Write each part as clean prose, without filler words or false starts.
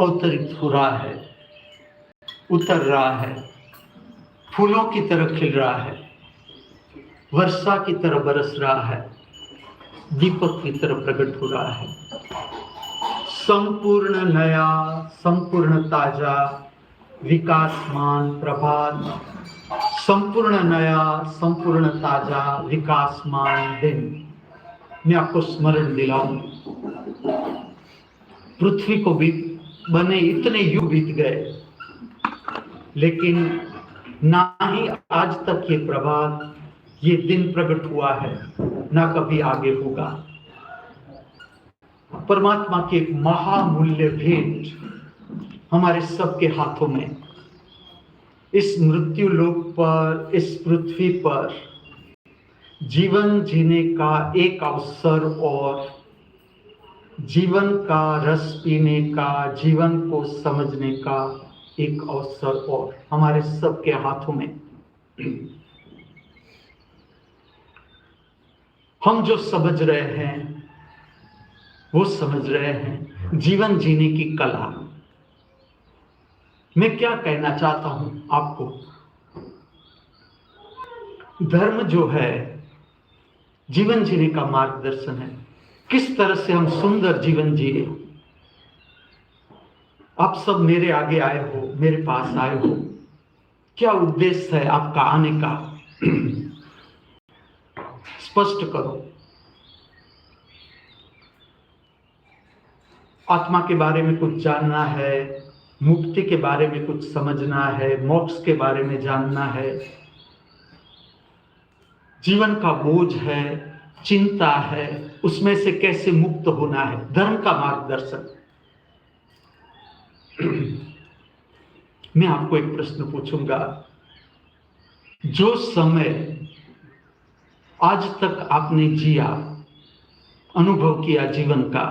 अवतरित हो रहा है, उतर रहा है, फूलों की तरह खिल रहा है, वर्षा की तरह बरस रहा है, दीपक की तरह प्रकट हो रहा है। संपूर्ण नया, संपूर्ण ताजा, विकासमान प्रभात, संपूर्ण नया, संपूर्ण ताजा, विकासमान दिन। मैं आपको स्मरण दिलाऊं, पृथ्वी को भी बने इतने युग बीत गए, लेकिन ना ही आज तक ये प्रभात, ये दिन प्रकट हुआ है, ना कभी आगे होगा। परमात्मा की एक महामूल्य भेंट हमारे सबके हाथों में, इस मृत्यु लोक पर, इस पृथ्वी पर जीवन जीने का एक अवसर और जीवन का रस पीने का, जीवन को समझने का एक अवसर और हमारे सबके हाथों में। हम जो समझ रहे हैं वो समझ रहे हैं जीवन जीने की कला। मैं क्या कहना चाहता हूं आपको, धर्म जो है जीवन जीने का मार्गदर्शन है, किस तरह से हम सुंदर जीवन जिए। आप सब मेरे आगे आए हो, मेरे पास आए हो, क्या उद्देश्य है आपका आने का? स्पष्ट करो। आत्मा के बारे में कुछ जानना है, मुक्ति के बारे में कुछ समझना है, मोक्ष के बारे में जानना है, जीवन का बोझ है, चिंता है, उसमें से कैसे मुक्त होना है, धर्म का मार्गदर्शन। मैं आपको एक प्रश्न पूछूंगा, जो समय आज तक आपने जिया, अनुभव किया जीवन का,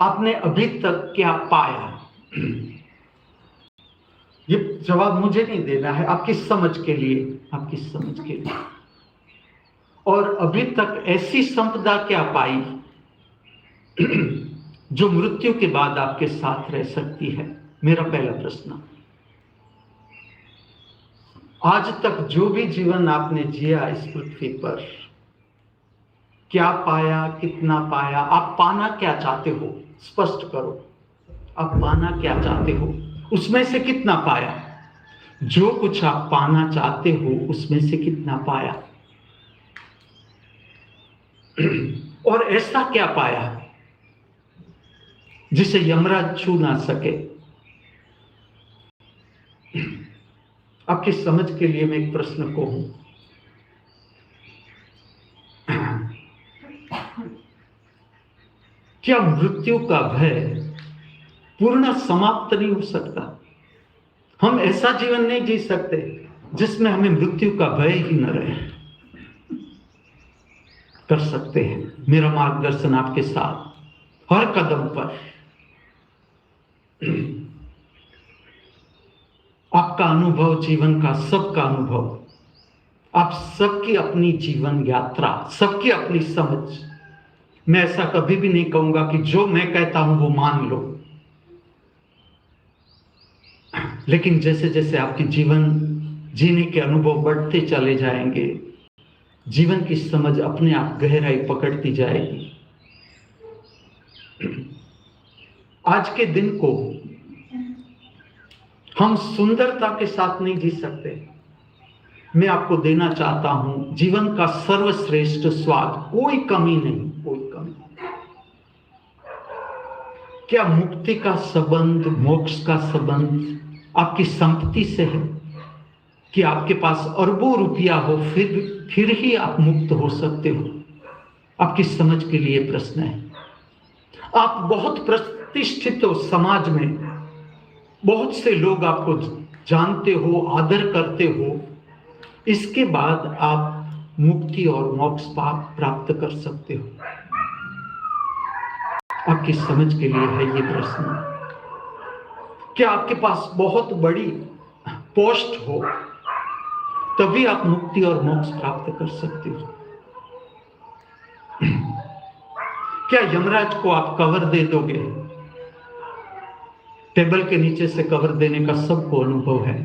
आपने अभी तक क्या पाया? ये जवाब मुझे नहीं देना है, आपकी समझ के लिए, आपकी समझ के लिए। और अभी तक ऐसी संपदा क्या पाई जो मृत्यु के बाद आपके साथ रह सकती है? मेरा पहला प्रश्न। आज तक जो भी जीवन आपने जिया इस पृथ्वी पर, क्या पाया, कितना पाया, आप पाना क्या चाहते हो? स्पष्ट करो, आप पाना क्या चाहते हो, उसमें से कितना पाया? जो कुछ आप पाना चाहते हो उसमें से कितना पाया? और ऐसा क्या पाया जिसे यमराज छू ना सके? आपकी समझ के लिए मैं एक प्रश्न कहूं, क्या मृत्यु का भय पूर्ण समाप्त नहीं हो सकता? हम ऐसा जीवन नहीं जी सकते जिसमें हमें मृत्यु का भय ही न रहे। कर सकते हैं, मेरा मार्गदर्शन आपके साथ हर कदम पर। आपका अनुभव, जीवन का सबका अनुभव, आप सबकी अपनी जीवन यात्रा, सबकी अपनी समझ। मैं ऐसा कभी भी नहीं कहूंगा कि जो मैं कहता हूं वो मान लो, लेकिन जैसे जैसे आपके जीवन जीने के अनुभव बढ़ते चले जाएंगे, जीवन की समझ अपने आप गहराई पकड़ती जाएगी। आज के दिन को हम सुंदरता के साथ नहीं जी सकते। मैं आपको देना चाहता हूं जीवन का सर्वश्रेष्ठ स्वाद, कोई कमी नहीं, कोई कमी। क्या मुक्ति का संबंध, मोक्ष का संबंध आपकी संपत्ति से है कि आपके पास अरबों रुपया हो फिर ही आप मुक्त हो सकते हो? आपकी समझ के लिए प्रश्न है। आप बहुत प्रतिष्ठित हो समाज में, बहुत से लोग आपको जानते हो, आदर करते हो, इसके बाद आप मुक्ति और मोक्ष प्राप्त कर सकते हो? आपकी समझ के लिए है ये प्रश्न। क्या आपके पास बहुत बड़ी पोस्ट हो तभी आप मुक्ति और मोक्ष प्राप्त कर सकते हो? क्या यमराज को आप कवर दे दोगे टेबल के नीचे से कवर देने का सबको अनुभव है।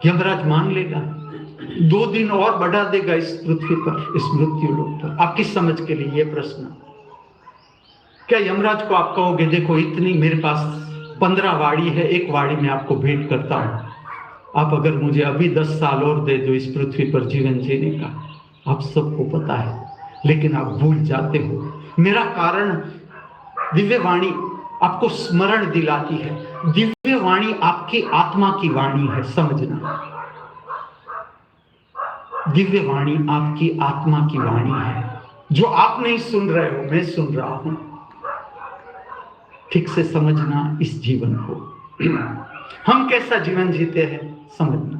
यमराज मान लेगा, 2 दिन और बढ़ा देगा इस पृथ्वी पर, इस मृत्यु लोक पर। आपकी समझ के लिए यह प्रश्न, क्या यमराज को आप कहोगे देखो इतनी मेरे पास 15 वाड़ी है, एक वाड़ी में आपको भेंट करता हूं, आप अगर मुझे अभी 10 साल और दे दो इस पृथ्वी पर जीवन जीने का? आप सबको पता है, लेकिन आप भूल जाते हो। मेरा कारण दिव्य वाणी आपको स्मरण दिलाती है। दिव्य वाणी आपकी आत्मा की वाणी है, समझना। दिव्य वाणी आपकी आत्मा की वाणी है, जो आप नहीं सुन रहे हो, मैं सुन रहा हूं। ठीक से समझना इस जीवन को। हम कैसा जीवन जीते हैं समझना।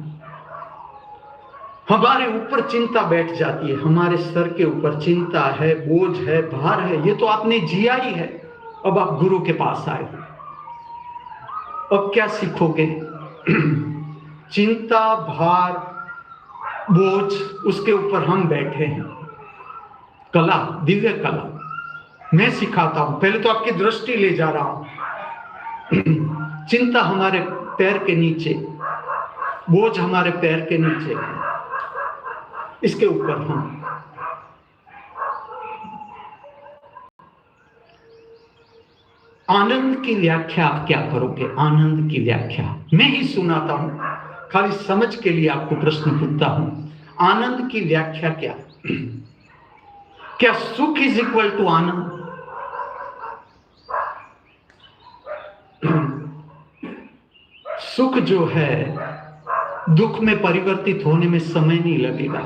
हमारे ऊपर चिंता बैठ जाती है, हमारे सर के ऊपर चिंता है, बोझ है, भार है। ये तो आपने जिया ही है। अब आप गुरु के पास आए हो, अब क्या सीखोगे? चिंता, भार, बोझ, उसके ऊपर हम बैठे हैं। कला, दिव्य कला मैं सिखाता हूं। पहले तो आपकी दृष्टि ले जा रहा हूं। चिंता हमारे पैर के नीचे, बोझ हमारे पैर के नीचे, इसके ऊपर हम। आनंद की व्याख्या आप क्या करोगे? आनंद की व्याख्या मैं ही सुनाता हूं, खाली समझ के लिए आपको प्रश्न पूछता हूं। आनंद की व्याख्या क्या? क्या सुख इज इक्वल टू आनंद? सुख जो है दुख में परिवर्तित होने में समय नहीं लगेगा।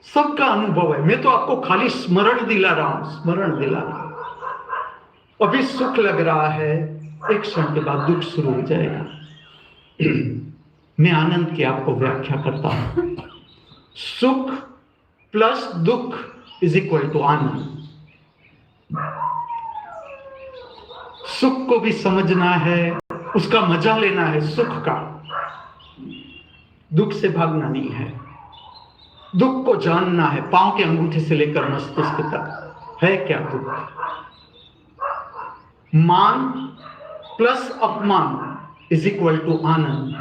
सबका अनुभव है, मैं तो आपको खाली स्मरण दिला रहा हूं, स्मरण दिला रहा हूं। अभी सुख लग रहा है, एक क्षण के बाद दुख शुरू हो जाएगा। मैं आनंद की आपको व्याख्या करता हूं। सुख प्लस दुख इज इक्वल टू आनंद। सुख को भी समझना है, उसका मजा लेना है सुख का, दुख से भागना नहीं है। दुख को जानना है, पांव के अंगूठे से लेकर मस्तिष्क तक है क्या दुख। मान प्लस अपमान इज इक्वल टू आनंद।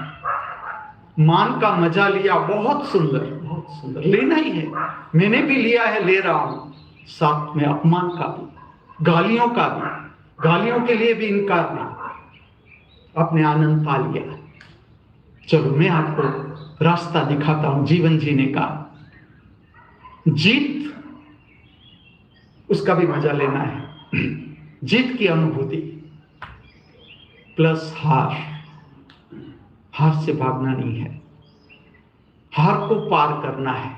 मान का मजा लिया, बहुत सुंदर, बहुत सुंदर, लेना ही है। मैंने भी लिया है, ले रहा हूं। साथ में अपमान का भी, गालियों का भी, गालियों के लिए भी इनकार नहीं। अपने आनंद पा लिया। चलो मैं आपको रास्ता दिखाता हूं जीवन जीने का। जीत, उसका भी मजा लेना है। जीत की अनुभूति प्लस हार। हार से भागना नहीं है, हार को पार करना है।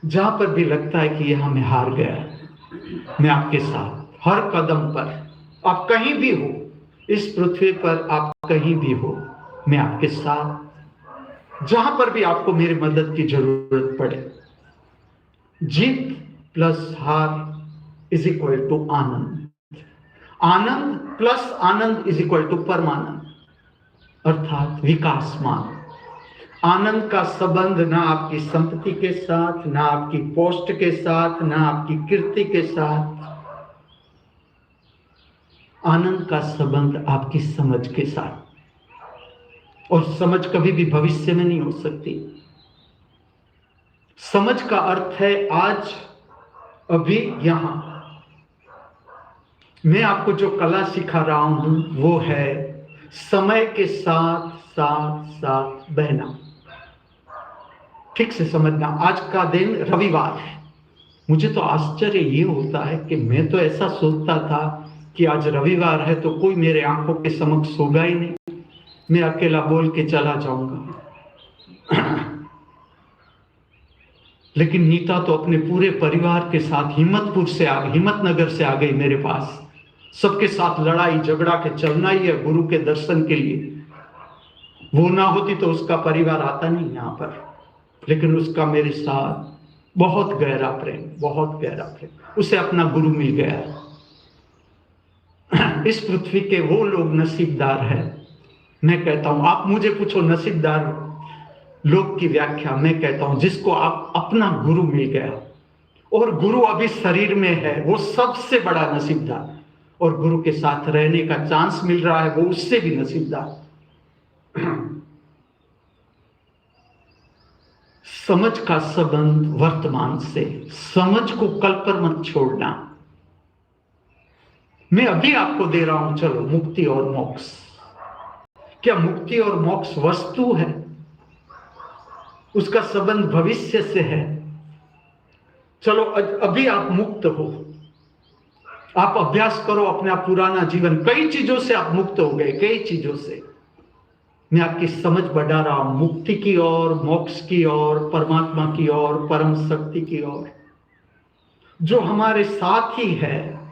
जहां पर भी लगता है कि यहां मैं हार गया, मैं आपके साथ हर कदम पर। आप कहीं भी हो इस पृथ्वी पर, आप कहीं भी हो, मैं आपके साथ। जहां पर भी आपको मेरी मदद की जरूरत पड़े। जीत प्लस हार इज इक्वल टू आनंद। आनंद प्लस आनंद इज इक्वल टू परमानंद, अर्थात विकासमान। आनंद का संबंध ना आपकी संपत्ति के साथ, ना आपकी पोस्ट के साथ, ना आपकी कीर्ति के साथ। आनंद का संबंध आपकी समझ के साथ, और समझ कभी भी भविष्य में नहीं हो सकती। समझ का अर्थ है आज, अभी, यहां। मैं आपको जो कला सिखा रहा हूं वो है समय के साथ साथ साथ बहना। ठीक से समझना। आज का दिन रविवार है। मुझे तो आश्चर्य ये होता है कि मैं तो ऐसा सोचता था कि आज रविवार है तो कोई मेरे आंखों के समक्ष होगा ही नहीं, मैं अकेला बोल के चला जाऊंगा। लेकिन नीता तो अपने पूरे परिवार के साथ हिम्मतनगर से आ गई मेरे पास। सबके साथ लड़ाई झगड़ा के चलना ही है गुरु के दर्शन के लिए। वो ना होती तो उसका परिवार आता नहीं यहाँ पर, लेकिन उसका मेरे साथ बहुत गहरा प्रेम, बहुत गहरा प्रेम। उसे अपना गुरु मिल गया। इस पृथ्वी के वो लोग नसीबदार हैं। मैं कहता हूं, आप मुझे पूछो नसीबदार लोग की व्याख्या, मैं कहता हूं जिसको आप अपना गुरु मिल गया, और गुरु अभी शरीर में है, वो सबसे बड़ा नसीबदार। और गुरु के साथ रहने का चांस मिल रहा है वो उससे भी नसीबदार। समझ का संबंध वर्तमान से, समझ को कल पर मत छोड़ना। मैं अभी आपको दे रहा हूं, चलो मुक्ति और मोक्ष। क्या मुक्ति और मोक्ष वस्तु है? उसका संबंध भविष्य से है। चलो अभी आप मुक्त हो, आप अभ्यास करो अपना पुराना जीवन, कई चीजों से आप मुक्त हो गए, कई चीजों से। मैं आपकी समझ बढ़ा रहा हूं मुक्ति की ओर, मोक्ष की ओर, परमात्मा की ओर, परम शक्ति की ओर, जो हमारे साथ ही है।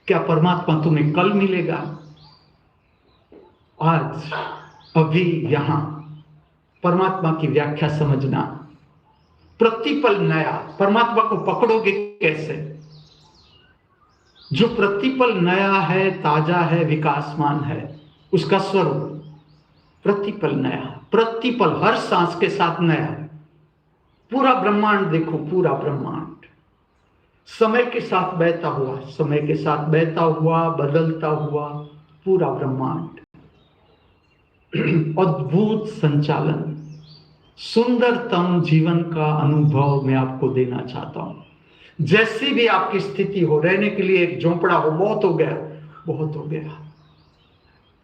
क्या परमात्मा तुम्हें कल मिलेगा? आज, अभी, यहां। परमात्मा की व्याख्या समझना, प्रतिपल नया। परमात्मा को पकड़ोगे कैसे? जो प्रतिपल नया है, ताजा है, विकासमान है, उसका स्वरूप प्रतिपल नया, प्रतिपल हर सांस के साथ नया। पूरा ब्रह्मांड देखो, पूरा ब्रह्मांड समय के साथ बहता हुआ, समय के साथ बहता हुआ, बदलता हुआ पूरा ब्रह्मांड। अद्भुत संचालन, सुंदरतम जीवन का अनुभव मैं आपको देना चाहता हूं। जैसी भी आपकी स्थिति हो, रहने के लिए एक झोंपड़ा हो, बहुत हो गया, बहुत हो गया।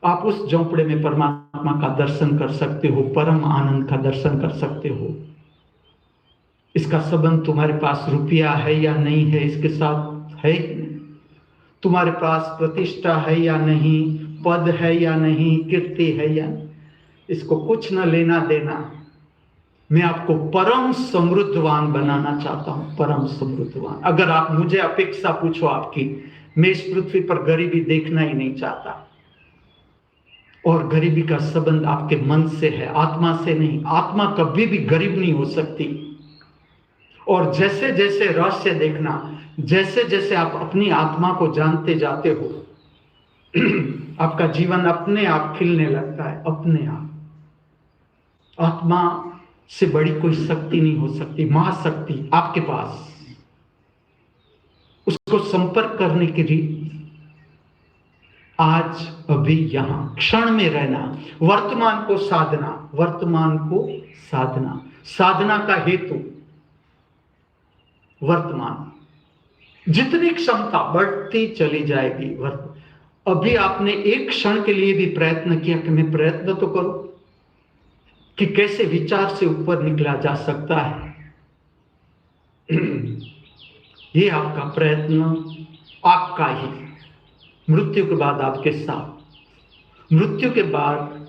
आप उस झोंपड़े में परमात्मा का दर्शन कर सकते हो, परम आनंद का दर्शन कर सकते हो। इसका संबंध तुम्हारे पास रुपया है या नहीं है, इसके साथ है ही नहीं। तुम्हारे पास प्रतिष्ठा है या नहीं, पद है या नहीं, कीर्ति है या नहीं, इसको कुछ न लेना देना। मैं आपको परम समृद्धवान बनाना चाहता हूं, परम समृद्धवान। अगर आप मुझे अपेक्षा पूछो आपकी, मैं इस पृथ्वी पर गरीबी देखना ही नहीं चाहता। और गरीबी का संबंध आपके मन से है, आत्मा से नहीं। आत्मा कभी भी गरीब नहीं हो सकती। और जैसे जैसे रहस्य देखना, जैसे जैसे आप अपनी आत्मा को जानते जाते हो, आपका जीवन अपने आप खिलने लगता है, अपने आप। आत्मा से बड़ी कोई शक्ति नहीं हो सकती, महाशक्ति आपके पास। उसको संपर्क करने की रीत, आज, अभी, यहां, क्षण में रहना, वर्तमान को साधना, वर्तमान को साधना। साधना का हेतु वर्तमान। जितनी क्षमता बढ़ती चली जाएगी, अभी आपने एक क्षण के लिए भी प्रयत्न किया कि मैं प्रयत्न तो करूं कि कैसे विचार से ऊपर निकला जा सकता है। ये आपका प्रयत्न, आपका ही। मृत्यु के बाद आपके साथ, मृत्यु के बाद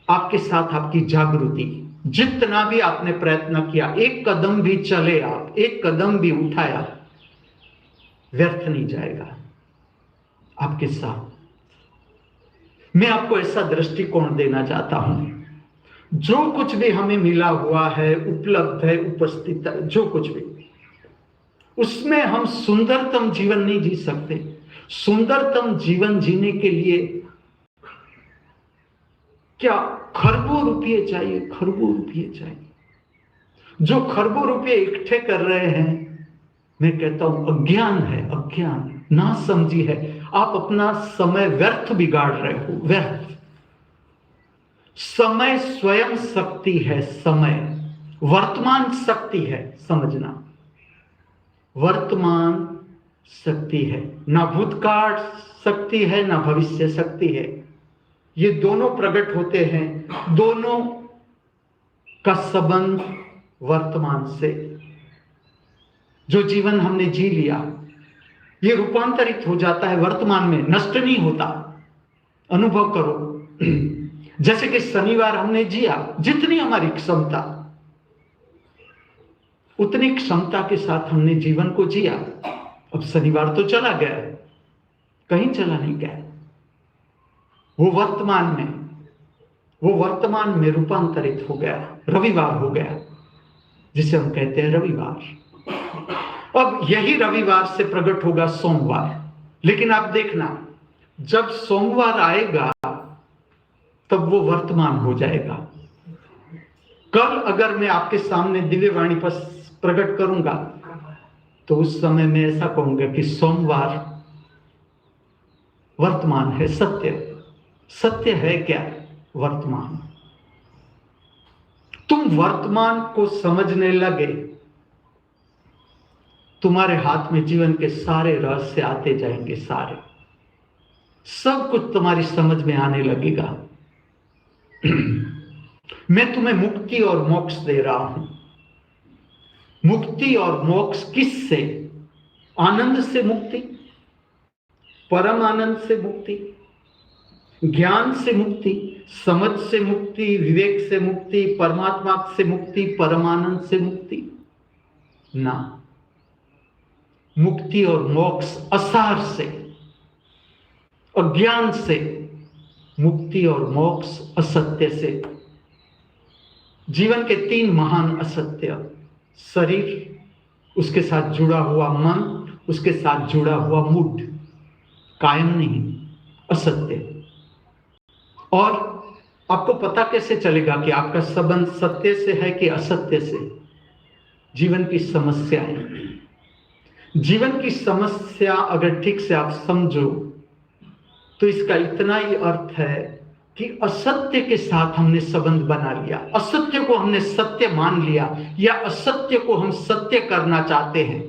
आपके साथ आपकी जागृति। जितना भी आपने प्रयत्न किया, एक कदम भी चले आप, एक कदम भी उठाया, व्यर्थ नहीं जाएगा आपके साथ। मैं आपको ऐसा दृष्टिकोण देना चाहता हूं, जो कुछ भी हमें मिला हुआ है, उपलब्ध है, उपस्थित है, जो कुछ भी, उसमें हम सुंदरतम जीवन नहीं जी सकते। सुंदरतम जीवन जीने के लिए क्या खरबों रुपये चाहिए? खरबों रुपये चाहिए। जो खरबों रुपये इकट्ठे कर रहे हैं, मैं कहता हूं अज्ञान है, अज्ञान, ना समझी है। आप अपना समय व्यर्थ बिगाड़ रहे हो, व्यर्थ। समय स्वयं शक्ति है, समय वर्तमान शक्ति है, समझना। वर्तमान शक्ति है, ना भूतकाल शक्ति है, ना भविष्य शक्ति है। ये दोनों प्रकट होते हैं, दोनों का संबंध वर्तमान से। जो जीवन हमने जी लिया, ये रूपांतरित हो जाता है वर्तमान में, नष्ट नहीं होता। अनुभव करो, जैसे कि शनिवार हमने जिया, जितनी हमारी क्षमता, उतनी क्षमता के साथ हमने जीवन को जिया। अब शनिवार तो चला गया, कहीं चला नहीं गया, वो वर्तमान में रूपांतरित हो गया, रविवार हो गया, जिसे हम कहते हैं रविवार। अब यही रविवार से प्रकट होगा सोमवार। लेकिन आप देखना, जब सोमवार आएगा तब वो वर्तमान हो जाएगा। कल अगर मैं आपके सामने दिव्यवाणी पर प्रकट करूंगा, तो उस समय मैं ऐसा कहूंगा कि सोमवार वर्तमान है, सत्य। सत्य है क्या? वर्तमान। तुम वर्तमान को समझने लगे, तुम्हारे हाथ में जीवन के सारे रहस्य आते जाएंगे, सारे, सब कुछ तुम्हारी समझ में आने लगेगा। मैं तुम्हें मुक्ति और मोक्ष दे रहा हूं। मुक्ति और मोक्ष किससे? आनंद से मुक्ति, परम आनंद से मुक्ति, ज्ञान से मुक्ति, समझ से मुक्ति, विवेक से मुक्ति, परमात्मा से मुक्ति, परमानंद से मुक्ति ना। मुक्ति और मोक्ष असार से, अज्ञान से, मुक्ति और मोक्ष असत्य से। जीवन के 3 महान असत्य, शरीर, उसके साथ जुड़ा हुआ मन, उसके साथ जुड़ा हुआ मूड, कायम नहीं, असत्य। और आपको पता कैसे चलेगा कि आपका संबंध सत्य से है कि असत्य से? जीवन की समस्या है। जीवन की समस्या अगर ठीक से आप समझो तो इसका इतना ही अर्थ है कि असत्य के साथ हमने संबंध बना लिया, असत्य को हमने सत्य मान लिया, या असत्य को हम सत्य करना चाहते हैं।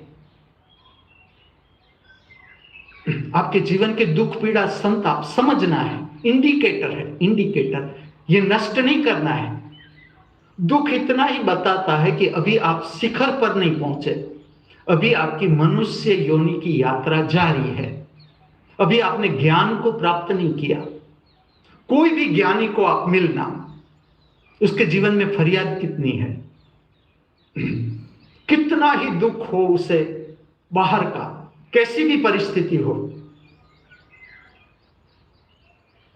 आपके जीवन के दुख, पीड़ा, संताप समझना है, इंडिकेटर है, इंडिकेटर। ये नष्ट नहीं करना है। दुख इतना ही बताता है कि अभी आप शिखर पर नहीं पहुंचे, अभी आपकी मनुष्य योनि की यात्रा जारी है, अभी आपने ज्ञान को प्राप्त नहीं किया। कोई भी ज्ञानी को आप मिलना, उसके जीवन में फरियाद कितनी है, कितना ही दुख हो उसे बाहर का, कैसी भी परिस्थिति हो,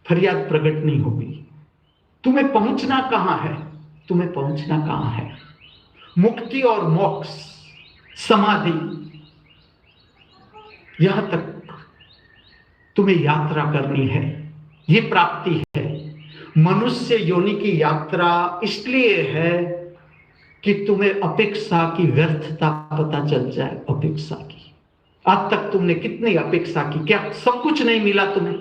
फरियाद प्रकट नहीं होगी। तुम्हें पहुंचना कहां है? तुम्हें पहुंचना कहां है? मुक्ति और मोक्ष, समाधि, यहां तक तुम्हें यात्रा करनी है। ये प्राप्ति है। मनुष्य योनि की यात्रा इसलिए है कि तुम्हें अपेक्षा की व्यर्थता पता चल जाए। अपेक्षा की, आज तक तुमने कितनी अपेक्षा की? क्या सब कुछ नहीं मिला तुम्हें?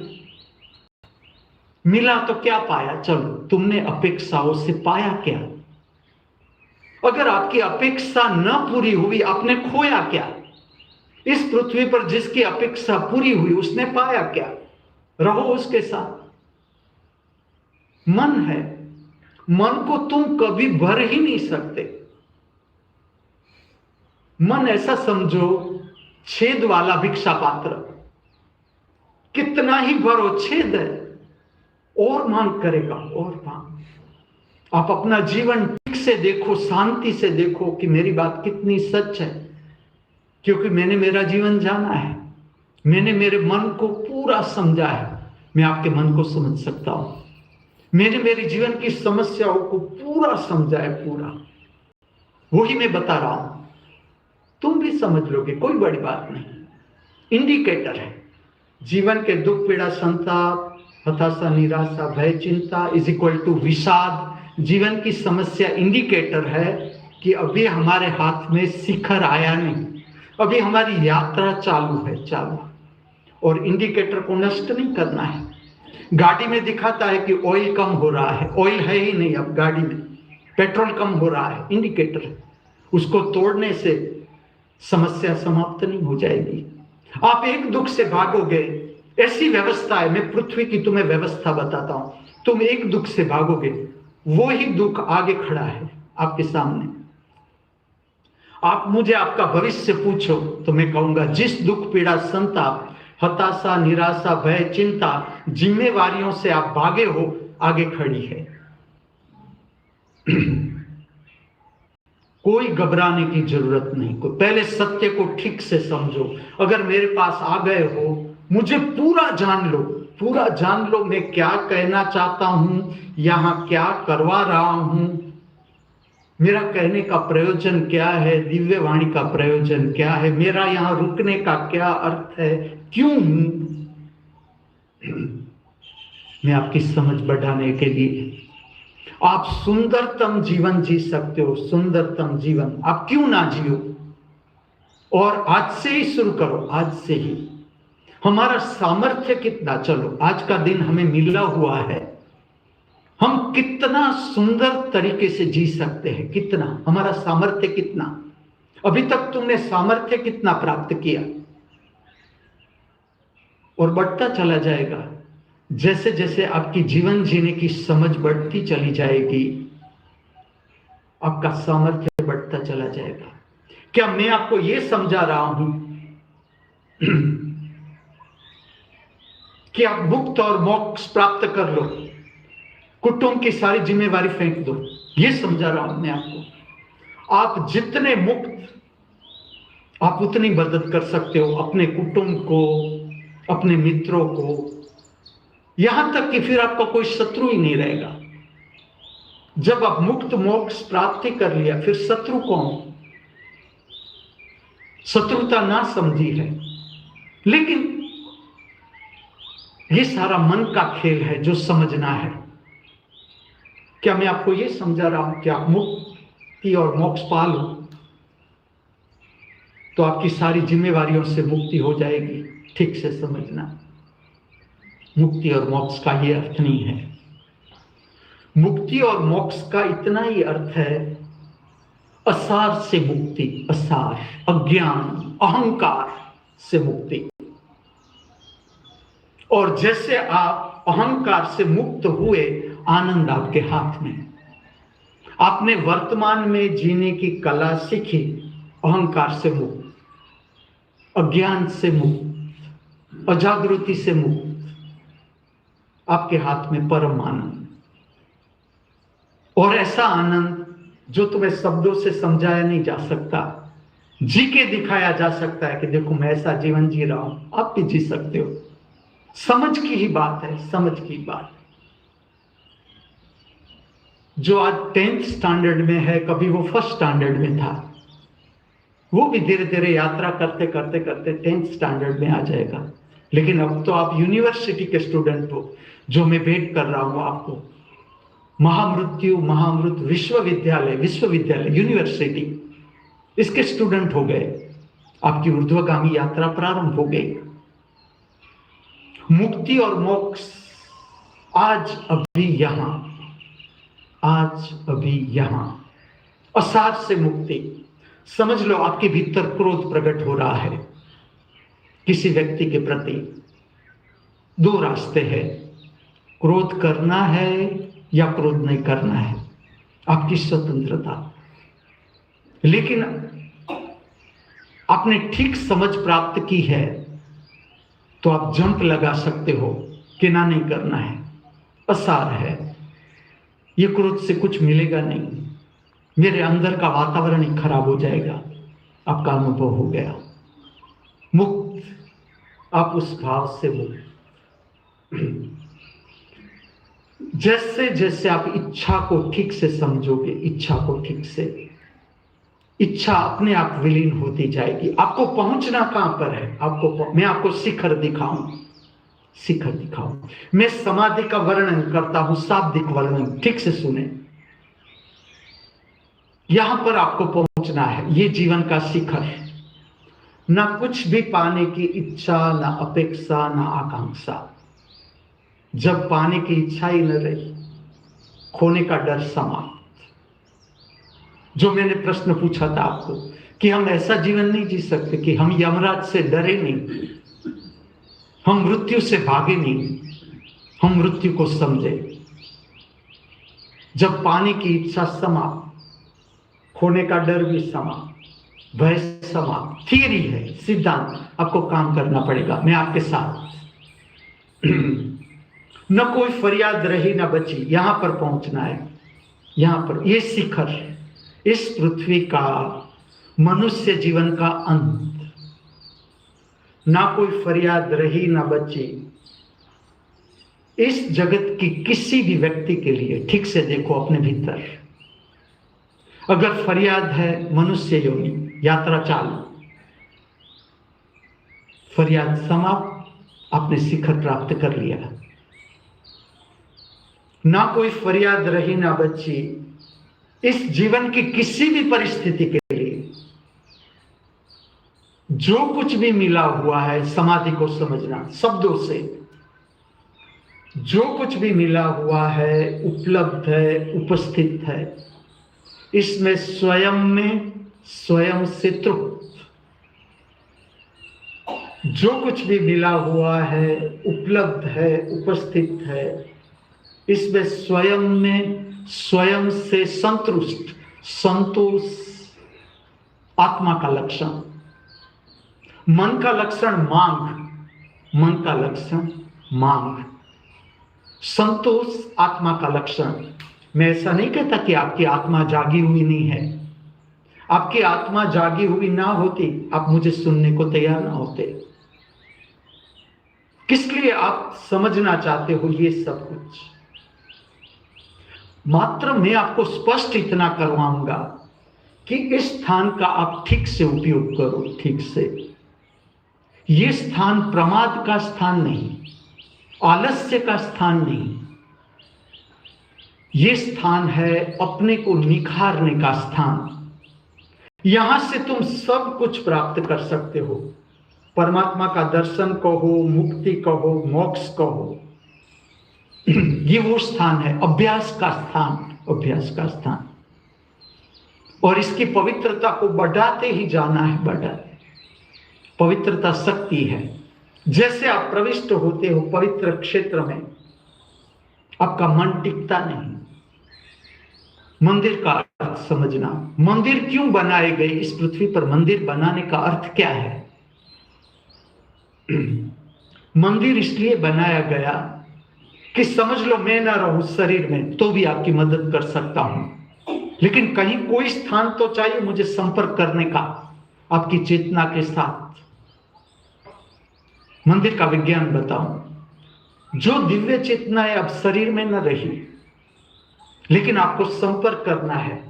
मिला तो क्या पाया? चलो, तुमने अपेक्षाओं से पाया क्या? अगर आपकी अपेक्षा न पूरी हुई, आपने खोया क्या? इस पृथ्वी पर जिसकी अपेक्षा पूरी हुई उसने पाया क्या? रहो उसके साथ। मन है, मन को तुम कभी भर ही नहीं सकते। मन ऐसा समझो, छेद वाला भिक्षा पात्र, कितना ही भरो छेद है, और मांग करेगा, और मांग। आप अपना जीवन ठीक से देखो, शांति से देखो कि मेरी बात कितनी सच है, क्योंकि मैंने मेरा जीवन जाना है, मैंने मेरे मन को पूरा समझा है। मैं आपके मन को समझ सकता हूं, मैंने मेरे जीवन की समस्याओं को पूरा समझा है, पूरा। वही मैं बता रहा हूं, तुम भी समझ लोगे, कोई बड़ी बात नहीं। इंडिकेटर है। जीवन के दुख, पीड़ा, संताप, हताशा, निराशा, भय, चिंता इज इक्वल टू विषाद। जीवन की समस्या इंडिकेटर है कि अभी हमारे हाथ में शिखर आया नहीं, अभी हमारी यात्रा चालू है, चालू। और इंडिकेटर को नष्ट नहीं करना है। गाड़ी में दिखाता है कि ऑयल कम हो रहा है, ऑयल है ही नहीं अब गाड़ी में, पेट्रोल कम हो रहा है, इंडिकेटर है। उसको तोड़ने से समस्या समाप्त नहीं हो जाएगी। आप एक दुख से भागोगे, ऐसी व्यवस्था है, मैं पृथ्वी की तुम्हें व्यवस्था बताता हूं। तुम एक दुख से भागोगे, वो ही दुख आगे खड़ा है आपके सामने। आप मुझे आपका भविष्य पूछो तो मैं कहूंगा, जिस दुख, पीड़ा, संताप, हताशा, निराशा, भय, चिंता, जिम्मेवारियों से आप भागे हो, आगे खड़ी है। कोई घबराने की जरूरत नहीं। को पहले सत्य को ठीक से समझो। अगर मेरे पास आ गए हो, मुझे पूरा जान लो, पूरा जान लो मैं क्या कहना चाहता हूं, यहां क्या करवा रहा हूं, मेरा कहने का प्रयोजन क्या है, दिव्य वाणी का प्रयोजन क्या है, मेरा यहां रुकने का क्या अर्थ है, क्यों हूं। मैं आपकी समझ बढ़ाने के लिए, आप सुंदरतम जीवन जी सकते हो, सुंदरतम जीवन। आप क्यों ना जियो? और आज से ही शुरू करो, आज से ही। हमारा सामर्थ्य कितना, चलो आज का दिन हमें मिला हुआ है, हम कितना सुंदर तरीके से जी सकते हैं, कितना हमारा सामर्थ्य कितना, अभी तक तुमने सामर्थ्य कितना प्राप्त किया, और बढ़ता चला जाएगा। जैसे जैसे आपकी जीवन जीने की समझ बढ़ती चली जाएगी, आपका सामर्थ्य बढ़ता चला जाएगा। क्या मैं आपको यह समझा रहा हूं कि आप मुक्त और मोक्ष प्राप्त कर लो, कुटुंब की सारी जिम्मेवारी फेंक दो? यह समझा रहा हूं मैं आपको। आप जितने मुक्त, आप उतनी मदद कर सकते हो अपने कुटुंब को, अपने मित्रों को, यहां तक कि फिर आपका कोई शत्रु ही नहीं रहेगा। जब आप मुक्त मोक्ष प्राप्ति कर लिया, फिर शत्रु कौन? शत्रुता ना समझी है, लेकिन यह सारा मन का खेल है जो समझना है। क्या मैं आपको यह समझा रहा हूं कि आप मुक्ति और मोक्ष पा लो तो आपकी सारी जिम्मेवारियों से मुक्ति हो जाएगी? ठीक से समझना, मुक्ति और मोक्ष का यह अर्थ नहीं है। मुक्ति और मोक्ष का इतना ही अर्थ है, असार से मुक्ति, असार, अज्ञान, अहंकार से मुक्ति। और जैसे आप अहंकार से मुक्त हुए, आनंद आपके हाथ में। आपने वर्तमान में जीने की कला सीखी, अहंकार से मुक्त, अज्ञान से मुक्त, अजागृति से मुक्त, आपके हाथ में परम आनंद। और ऐसा आनंद जो तुम्हें शब्दों से समझाया नहीं जा सकता, जी के दिखाया जा सकता है कि देखो मैं ऐसा जीवन जी रहा हूं, आप भी जी सकते हो। समझ की ही बात है, समझ की बात। जो आज 10th स्टैंडर्ड में है, कभी वो 1st स्टैंडर्ड में था, वो भी धीरे धीरे यात्रा करते करते करते 10th स्टैंडर्ड में आ जाएगा। लेकिन अब तो आप यूनिवर्सिटी के स्टूडेंट हो, जो मैं भेंट कर रहा हूं आपको। महामृत्यु, महामृत विश्वविद्यालय, विश्वविद्यालय, यूनिवर्सिटी, इसके स्टूडेंट हो गए। आपकी ऊर्ध्वगामी यात्रा प्रारंभ हो गई। मुक्ति और मोक्ष आज अभी यहां, आज अभी यहां, असार से मुक्ति। समझ लो आपके भीतर क्रोध प्रकट हो रहा है किसी व्यक्ति के प्रति। दो रास्ते हैं, क्रोध करना है या क्रोध नहीं करना है, आपकी स्वतंत्रता। लेकिन आपने ठीक समझ प्राप्त की है तो आप जंप लगा सकते हो कि ना, नहीं करना है, असार है, ये क्रोध से कुछ मिलेगा नहीं, मेरे अंदर का वातावरण ही खराब हो जाएगा। आपका अनुभव हो गया मुक्त, आप उस भाव से मुक्त। जैसे जैसे आप इच्छा को ठीक से समझोगे, इच्छा को ठीक से, इच्छा अपने आप विलीन होती जाएगी। आपको पहुंचना कहां पर है? मैं आपको शिखर दिखाऊं, शिखर दिखाऊं। मैं समाधि का वर्णन करता हूं, शाब्दिक वर्णन, ठीक से सुने। यहां पर आपको पहुंचना है, ये जीवन का शिखर है। ना कुछ भी पाने की इच्छा, ना अपेक्षा, ना आकांक्षा। जब पाने की इच्छा ही न रही, खोने का डर समाप्त। जो मैंने प्रश्न पूछा था आपको कि हम ऐसा जीवन नहीं जी सकते कि हम यमराज से डरे नहीं, हम मृत्यु से भागे नहीं, हम मृत्यु को समझे। जब पाने की इच्छा समाप्त, खोने का डर भी समाप्त, भय समाप्त। थियरी है, सिद्धांत, आपको काम करना पड़ेगा, मैं आपके साथ। न कोई फरियाद रही न बची, यहां पर पहुंचना है। यहां पर ये शिखर, इस पृथ्वी का, मनुष्य जीवन का अंत। ना कोई फरियाद रही ना बची। इस जगत की किसी भी व्यक्ति के लिए ठीक से देखो अपने भीतर। अगर फरियाद है, मनुष्य योनि, यात्रा चालू। फरियाद समाप्त, आपने शिखर प्राप्त कर लिया। ना कोई फरियाद रही ना बची। इस जीवन की किसी भी परिस्थिति के लिए जो कुछ भी मिला हुआ है, समाधि को समझना शब्दों से, जो कुछ भी मिला हुआ है, उपलब्ध है, उपस्थित है, इसमें स्वयं में स्वयं से तृप्त, जो कुछ भी मिला हुआ है, उपलब्ध है, उपस्थित है, इसमें स्वयं में स्वयं से संतुष्ट, संतोष आत्मा का लक्षण। मन का लक्षण मांग, मन का लक्षण मांग, संतोष आत्मा का लक्षण। मैं ऐसा नहीं कहता कि आपकी आत्मा जागी हुई नहीं है। आपकी आत्मा जागी हुई ना होती, आप मुझे सुनने को तैयार ना होते। किस लिए आप समझना चाहते हो ये सब कुछ? मात्र मैं आपको स्पष्ट इतना करवाऊंगा कि इस स्थान का आप ठीक से उपयोग करो, ठीक से। ये स्थान प्रमाद का स्थान नहीं, आलस्य का स्थान नहीं, ये स्थान है अपने को निखारने का स्थान। यहां से तुम सब कुछ प्राप्त कर सकते हो। परमात्मा का दर्शन कहो, मुक्ति कहो, मोक्ष कहो, ये वो स्थान है, अभ्यास का स्थान, अभ्यास का स्थान। और इसकी पवित्रता को बढ़ाते ही जाना है, बढ़ाते। पवित्रता शक्ति है। जैसे आप प्रविष्ट होते हो पवित्र क्षेत्र में, आपका मन टिकता नहीं। मंदिर का अर्थ समझना। मंदिर क्यों बनाए गए? इस पृथ्वी पर मंदिर बनाने का अर्थ क्या है? मंदिर इसलिए बनाया गया कि समझ लो मैं ना रहूं शरीर में तो भी आपकी मदद कर सकता हूं, लेकिन कहीं कोई स्थान तो चाहिए मुझे संपर्क करने का आपकी चेतना के साथ। मंदिर का विज्ञान बताऊं। जो दिव्य चेतनाएं अब शरीर में न रही, लेकिन आपको संपर्क करना है,